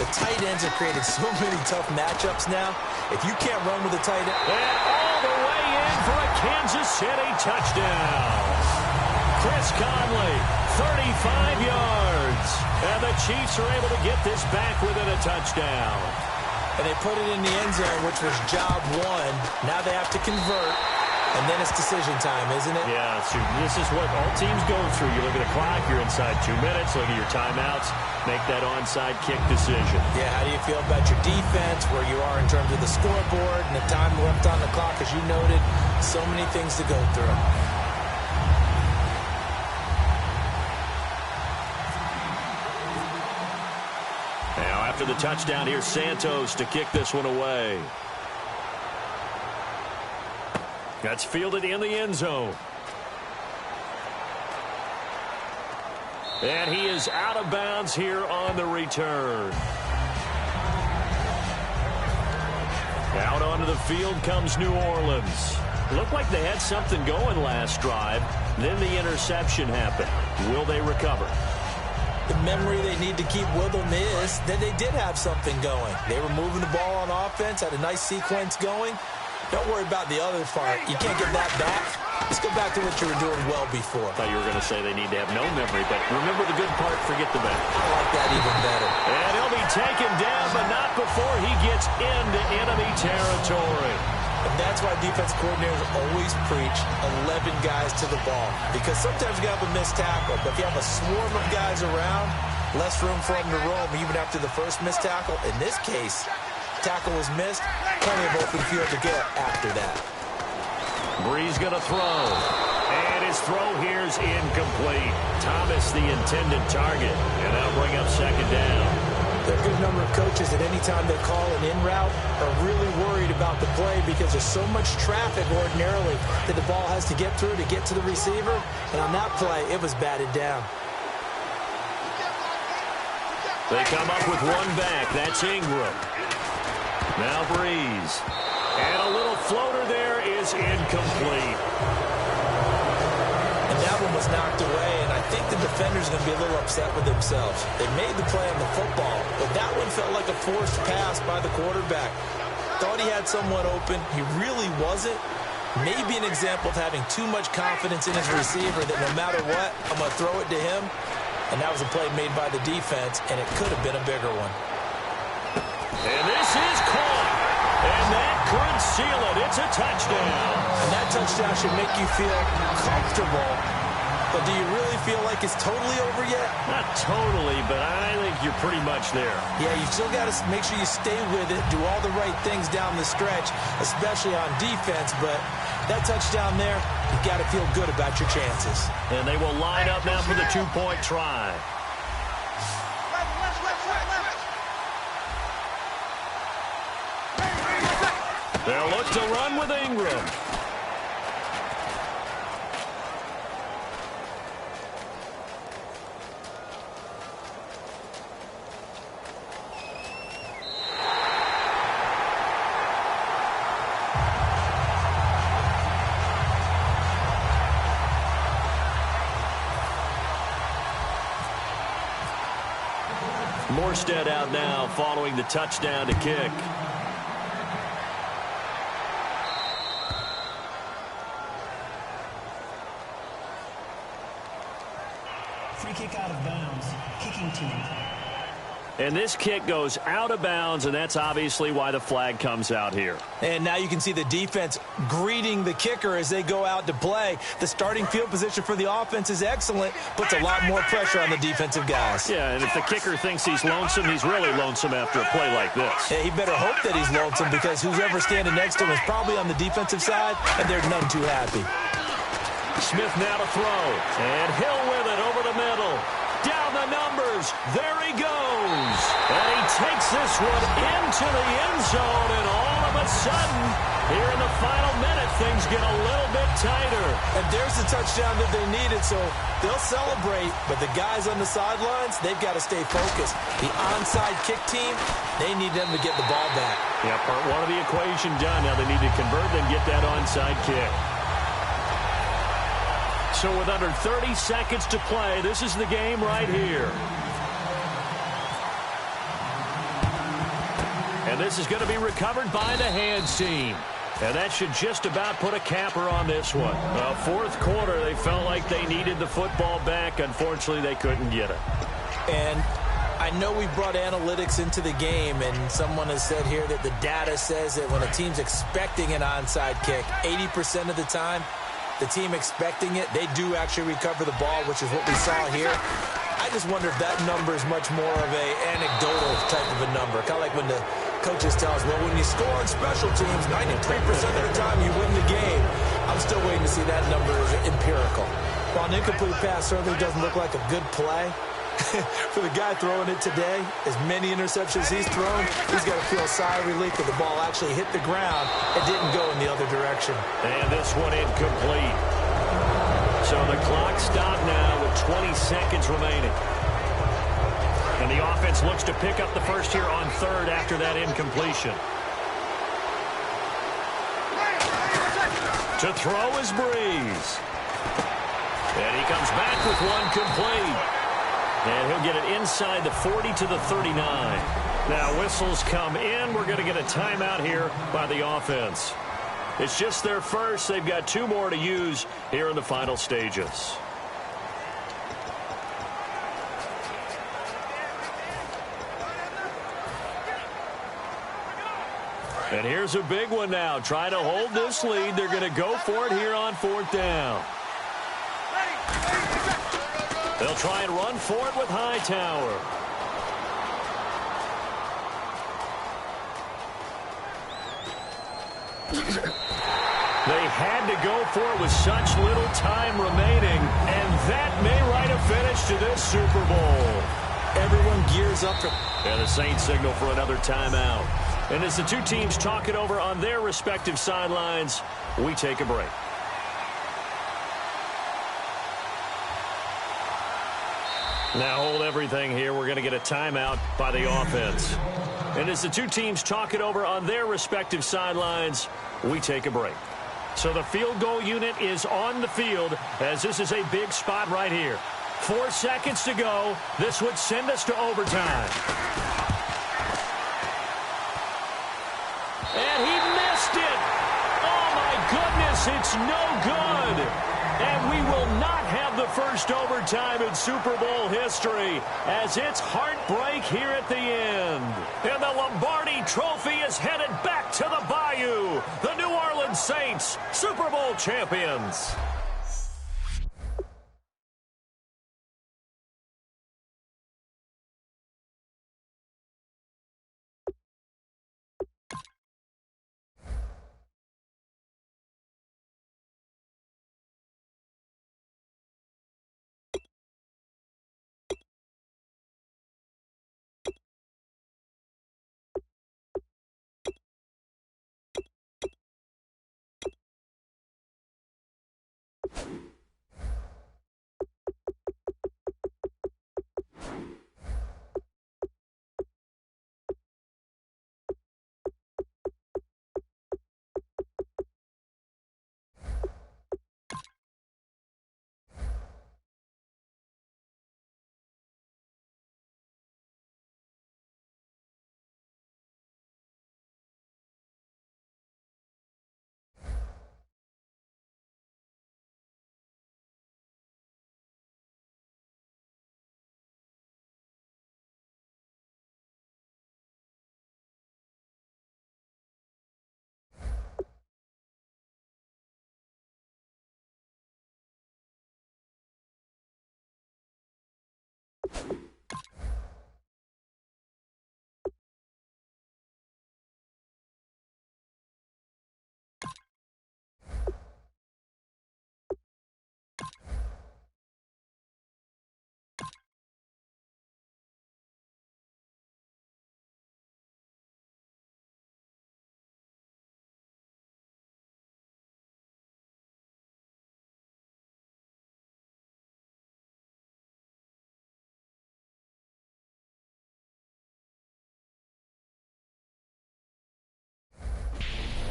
The tight ends have created so many tough matchups now. If you can't run with a tight end... And all the way in for a Kansas City touchdown. Chris Conley, 35 yards. And the Chiefs are able to get this back within a touchdown. And they put it in the end zone, which was job one. Now they have to convert. And then it's decision time, isn't it? Yeah, so this is what all teams go through. You look at the clock, you're inside 2 minutes, look at your timeouts, make that onside kick decision. Yeah, how do you feel about your defense, where you are in terms of the scoreboard and the time left on the clock? As you noted, so many things to go through. Now, after the touchdown, here's Santos to kick this one away. That's fielded in the end zone. And he is out of bounds here on the return. Out onto the field comes New Orleans. Looked like they had something going last drive. Then the interception happened. Will they recover? The memory they need to keep with them is that they did have something going. They were moving the ball on offense, had a nice sequence going. Don't worry about the other part. You can't get that back. Let's go back to what you were doing well before. I thought you were going to say they need to have no memory, but remember the good part, forget the bad. I like that even better. And he'll be taken down, but not before he gets into enemy territory. And that's why defense coordinators always preach 11 guys to the ball. Because sometimes you have a missed tackle, but if you have a swarm of guys around, less room for them to roam even after the first missed tackle. In this case, tackle was missed, plenty of open field to get after that. Breeze going to throw. And his throw here is incomplete. Thomas the intended target. And that'll bring up second down. There are a good number of coaches that any time they call an in route are really worried about the play because there's so much traffic ordinarily that the ball has to get through to get to the receiver. And on that play, it was batted down. They come up with one back. That's Ingram. Now Breeze. And a little floater there is incomplete. And that one was knocked away, and I think the defender's going to be a little upset with themselves. They made the play on the football, but that one felt like a forced pass by the quarterback. Thought he had someone open. He really wasn't. Maybe an example of having too much confidence in his receiver that no matter what, I'm going to throw it to him. And that was a play made by the defense, and it could have been a bigger one. And this is caught. And that could seal it. It's a touchdown. And that touchdown should make you feel comfortable. But do you really feel like it's totally over yet? Not totally, but I think you're pretty much there. Yeah, you still got to make sure you stay with it, do all the right things down the stretch, especially on defense. But that touchdown there, you got to feel good about your chances. And they will line up now for the two-point try. They'll look to run with Ingram. Morstead out now following the touchdown to kick. Free kick out of bounds. Kicking team. And this kick goes out of bounds, and that's obviously why the flag comes out here. And now you can see the defense greeting the kicker as they go out to play. The starting field position for the offense is excellent, puts a lot more pressure on the defensive guys. Yeah, and if the kicker thinks he's lonesome, he's really lonesome after a play like this. Yeah, he better hope that he's lonesome because who's ever standing next to him is probably on the defensive side, and they're none too happy. Smith now to throw, and Hill with it over the middle. Down the numbers. There he goes. And he takes this one into the end zone. And all of a sudden, here in the final minute, things get a little bit tighter. And there's the touchdown that they needed, so they'll celebrate. But the guys on the sidelines, they've got to stay focused. The onside kick team, they need them to get the ball back. Yeah, part one of the equation done. Now they need to convert and get that onside kick. So with under 30 seconds to play, this is the game right here. And this is going to be recovered by the hands team. And that should just about put a capper on this one. Fourth quarter, they felt like they needed the football back. Unfortunately, they couldn't get it. And I know we brought analytics into the game, and someone has said here that the data says that when a team's expecting an onside kick, 80% of the time, the team expecting it, they do actually recover the ball, which is what we saw here. I just wonder if that number is much more of a anecdotal type of a number. Kind of like when the coaches tell us, well, when you score on special teams, 93% of the time you win the game. I'm still waiting to see that number as empirical. While an incomplete pass certainly doesn't look like a good play, for the guy throwing it today, as many interceptions he's thrown, he's got to feel a sigh of relief that the ball actually hit the ground and didn't go in the other direction. And this one incomplete. So the clock stopped now with 20 seconds remaining. And the offense looks to pick up the first here on third after that incompletion. To throw is Breeze. And he comes back with one complete. And he'll get it inside the 40 to the 39. Now whistles come in. We're going to get a timeout here by the offense. It's just their first. They've got two more to use here in the final stages. And here's a big one now. Trying to hold this lead. They're going to go for it here on fourth down. They'll try and run for it with Hightower. They had to go for it with such little time remaining, and that may write a finish to this Super Bowl. Everyone gears up for... And the Saints signal for another timeout. And as the two teams talk it over on their respective sidelines, we take a break. Now hold everything here. We're going to get a timeout by the offense. And as the two teams talk it over on their respective sidelines, we take a break. So the field goal unit is on the field as this is a big spot right here. 4 seconds to go. This would send us to overtime. And he missed it. Oh, my goodness, it's no good. And we will not have the first overtime in Super Bowl history as it's heartbreak here at the end. And the Lombardi Trophy is headed back to the Bayou. The New Orleans Saints, Super Bowl champions.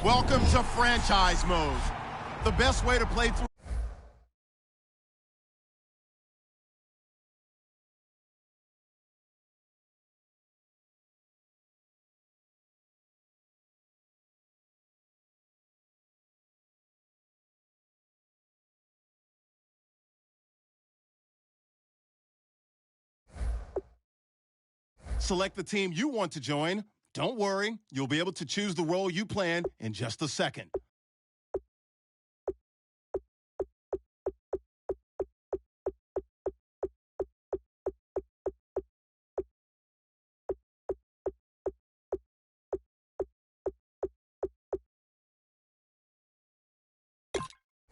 Welcome to franchise mode. The best way to play through. Select the team you want to join. Don't worry, you'll be able to choose the role you plan in just a second.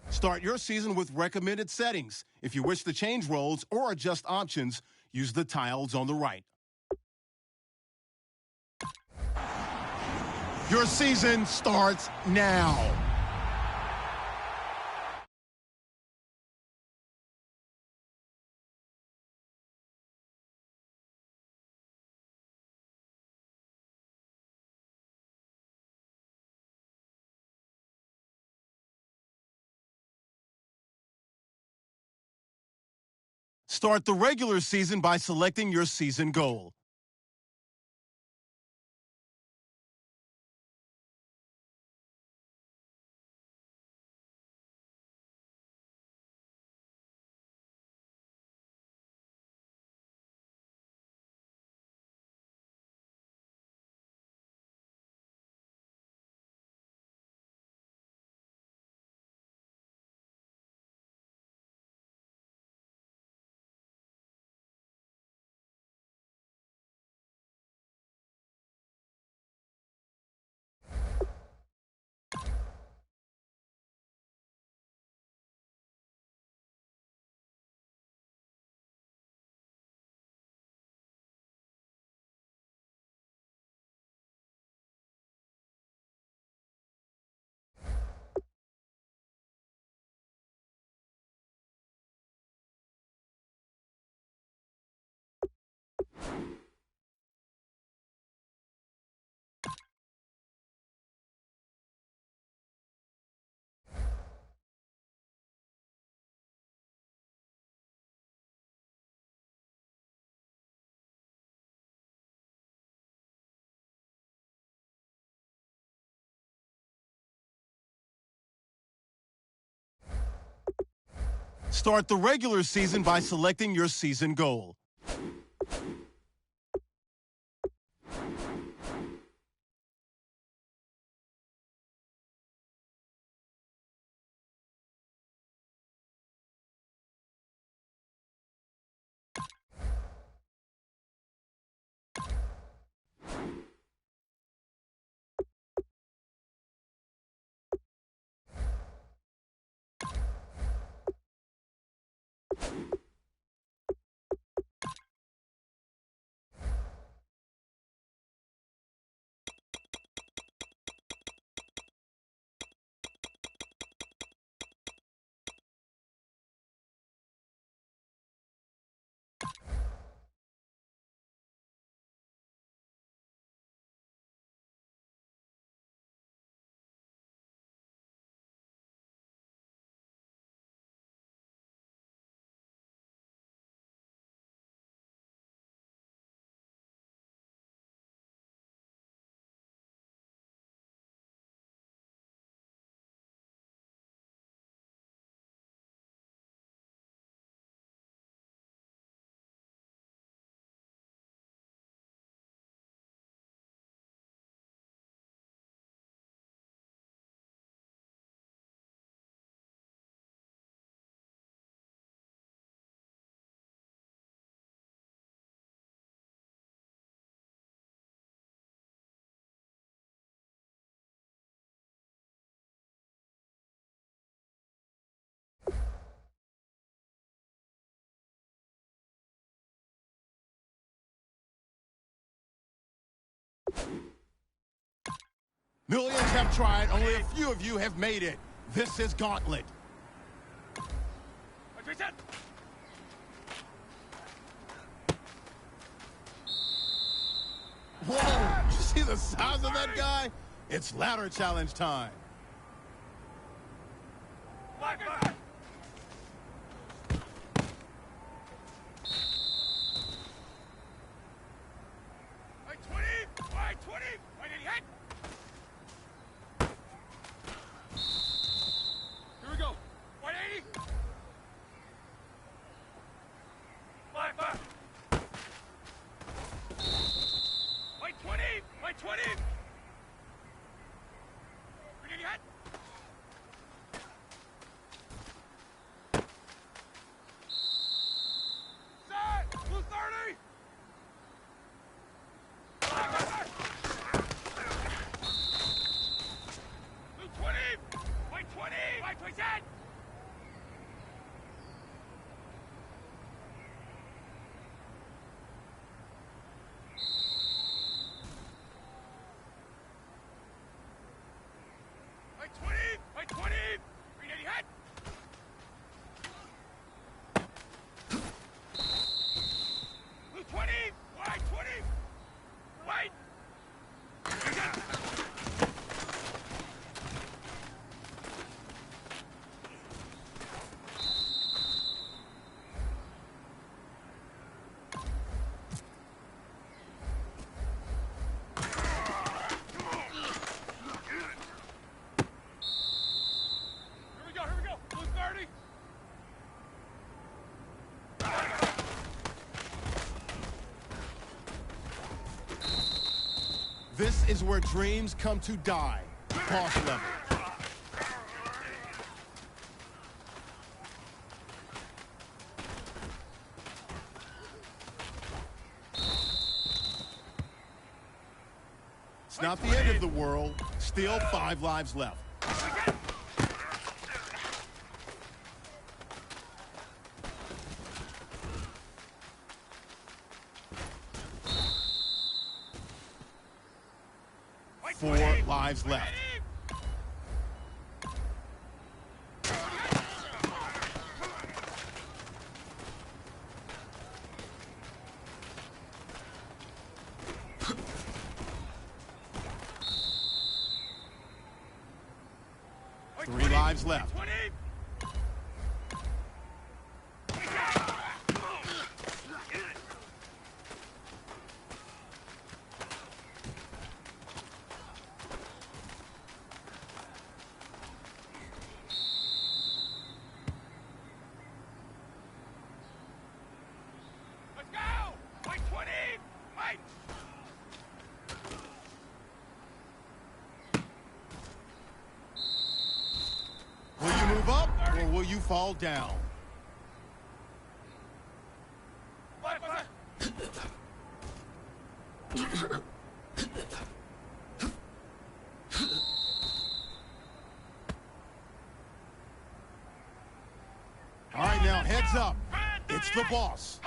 Start your season with recommended settings. If you wish to change roles or adjust options, use the tiles on the right. Your season starts now. Start the regular season by selecting your season goal. Start the regular season by selecting your season goal. Millions have tried, only a few of you have made it. This is Gauntlet. Whoa, did you see the size of that guy? It's ladder challenge time. This is where dreams come to die. Boss level. It's not the end of the world. Still 5 lives left. Four lives left. Three lives left. Will you move up or will you fall down? All right, now heads up. It's the boss.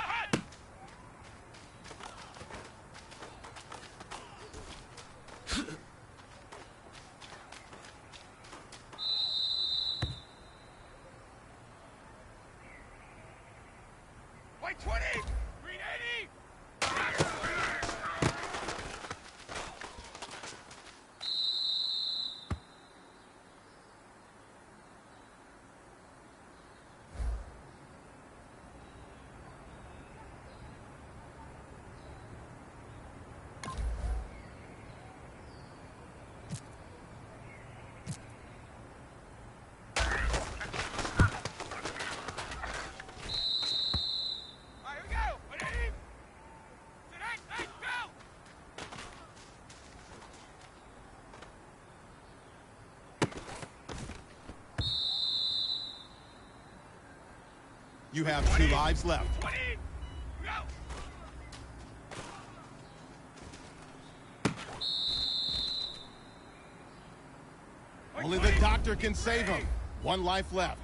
You have 2 lives left. Only the doctor can save him. 1 life left.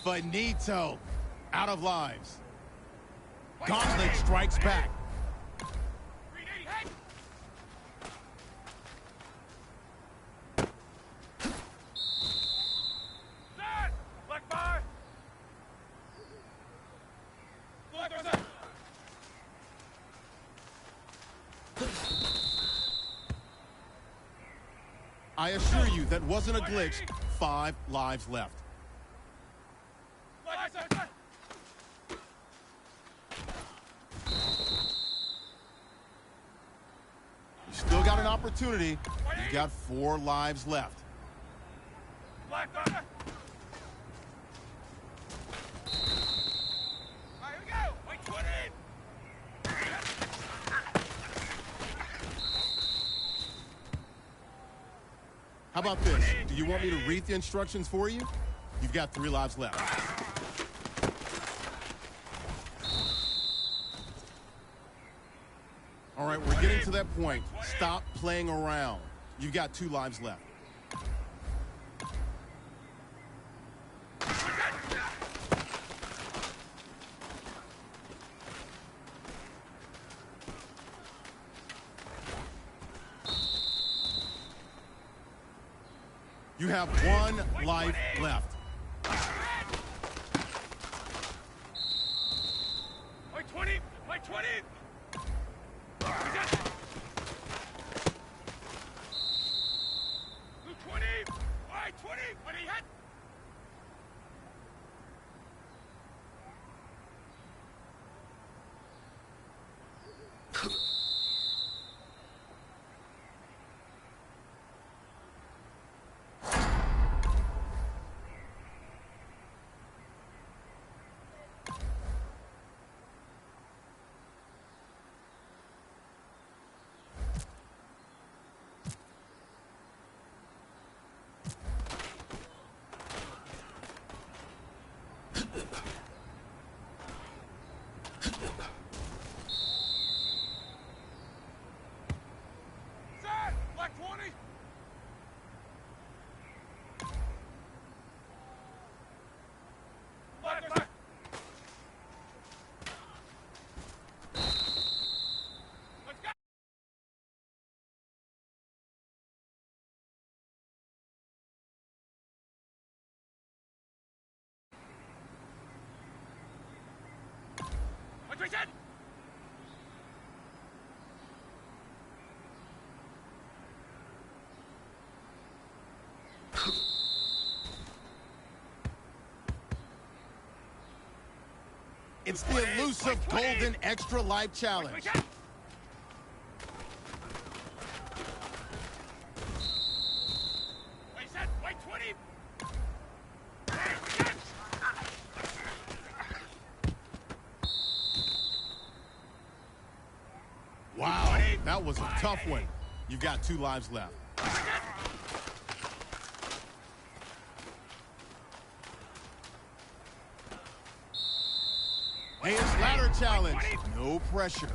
Finito. Out of lives. Gauntlet strikes back. I assure you that wasn't a glitch. 5 lives left. You still got an opportunity. You got 4 lives left. How about this? Do you want me to read the instructions for you? You've got 3 lives left. All right, we're getting to that point. Stop playing around. You've got 2 lives left. You have 1 life left. White 20! White 20! Blue 20! White 20! What are you hit? Attention! It's the elusive Golden Extra Life Challenge. White 20! Wow, that was a tough one. You've got 2 lives left. Hey, it's ladder challenge. No pressure.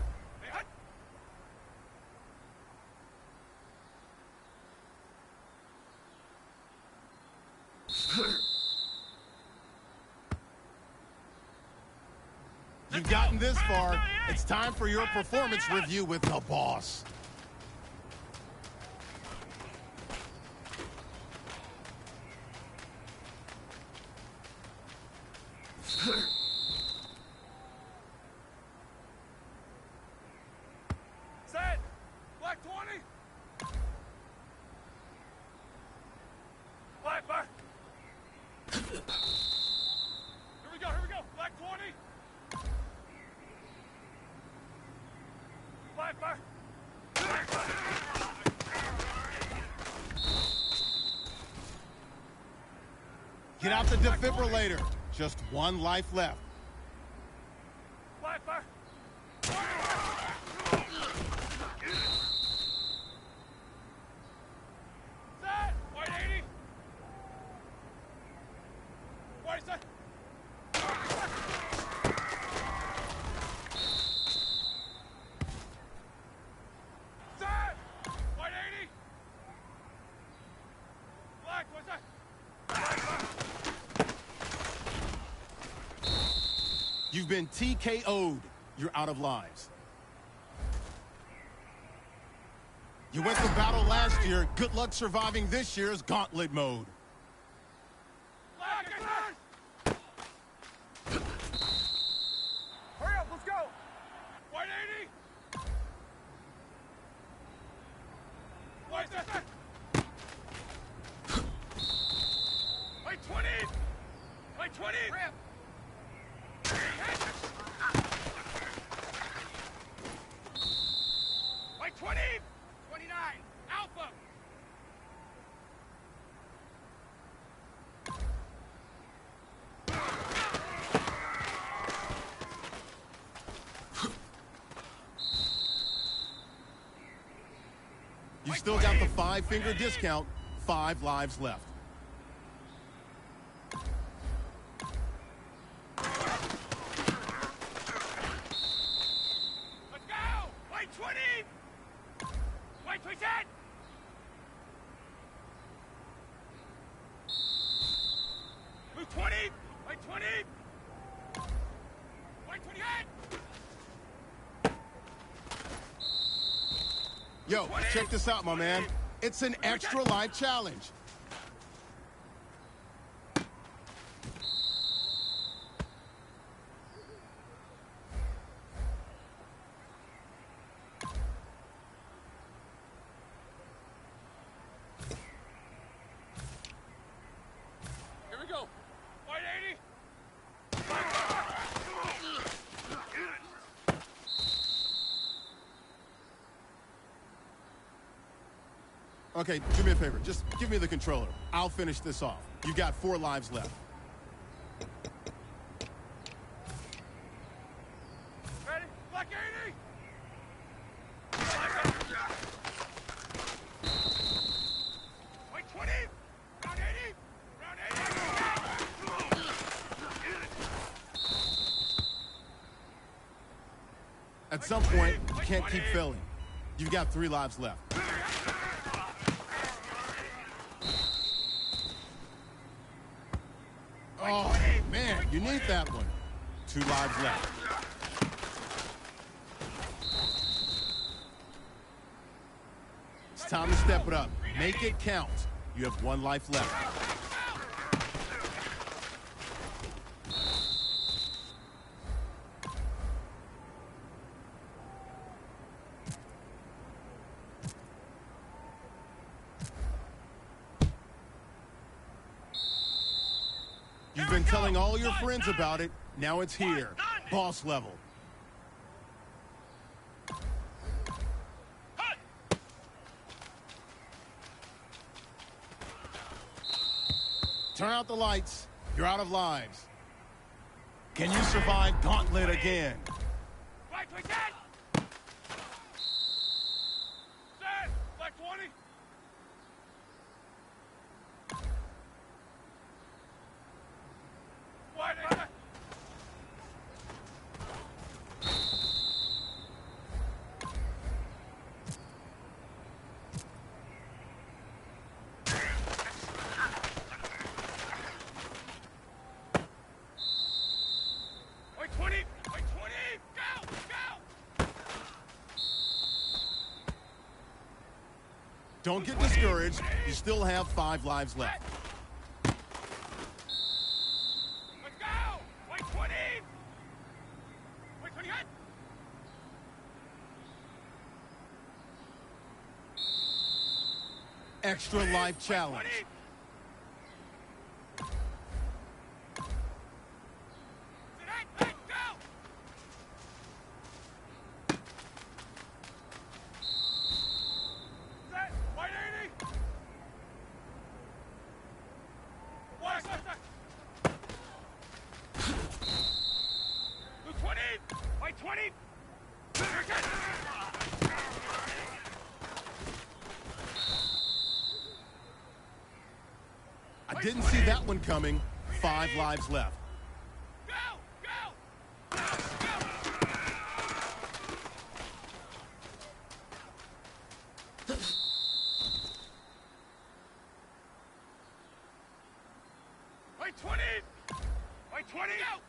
You've gotten this far. It's time for your performance review with the boss. Set! Black 20! Black fire! Here we go, Black 20! Black fire! Black fire! Get out the defibrillator. Just 1 life left. Black fire! Set! White 80! White set! Set! White 80! Black, what's that? Black fire! You've been TKO'd. You're out of lives. You went to battle last year. Good luck surviving this year's gauntlet mode. Black, hurry up, let's go! White 80! White set! White 20. Rip. White 20. 29. Alpha. You still got the 5-finger discount. 5 lives left. Let's go. White 20. White 20. Blue 20. White 20. White 28. Yo, check this out, my man. It's an extra life challenge. Here we go. White 80. Okay, do me a favor. Just give me the controller. I'll finish this off. You got 4 lives left. Ready? Black 80. White 20. Round 80. Round 80. At some point, you can't keep filling. You've got 3 lives left. Oh, man, you need that one. 2 lives left. It's time to step it up. Make it count. You have 1 life left. You've been telling all your friends about it. Now it's here. Boss level. Turn out the lights. You're out of lives. Can you survive Gauntlet again? White 20. Set. Black 20. White 80. White 20. White 20. Go. Go. Don't get discouraged. You still have 5 lives left. Let's go. White 20. White 20 hit. Extra life challenge. 20. Sit in. Go. Set. White 80. White, Blue 20. White 20. I didn't see that one coming. 5 lives left. Go. Go. Go. White 20. White 20. Go.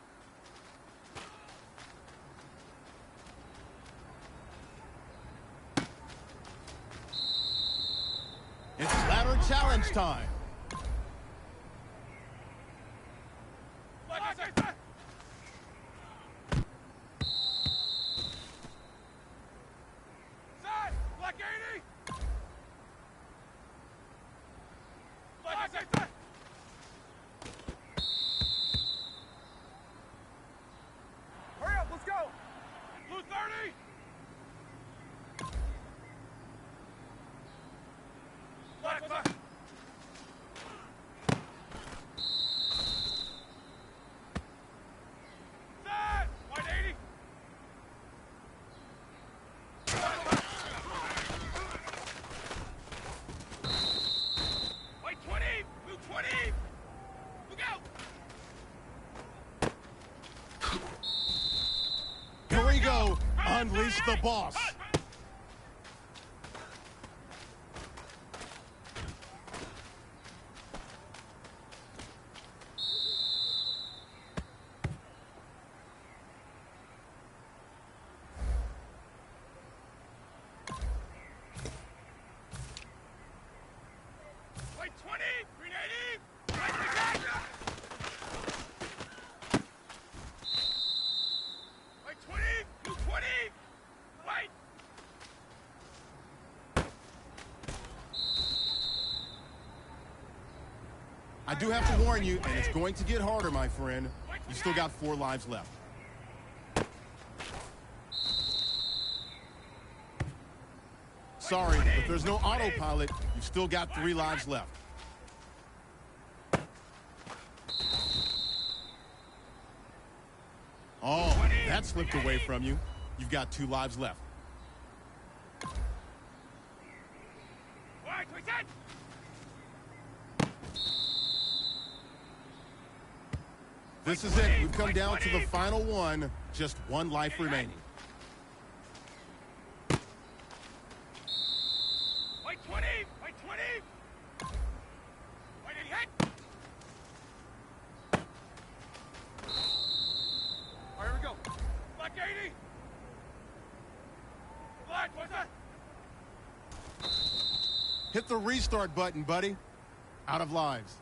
It's ladder challenge time. Black 80. Set. Black 80. Black 80. Unleash the boss. White 20, green 80, right to back. White 20, blue 20, white. I do have to warn you, and it's going to get harder, my friend. You still got 4 lives left. Sorry, if there's no autopilot, you've still got 3 lives left. Oh, that slipped away from you. You've got 2 lives left. White 20. This is it. We've come down to the final one. Just 1 life remaining. White 20, white 20. White 80 hit. All right, here we go. Black 80. Black, what's that? Hit the restart button, buddy. Out of lives.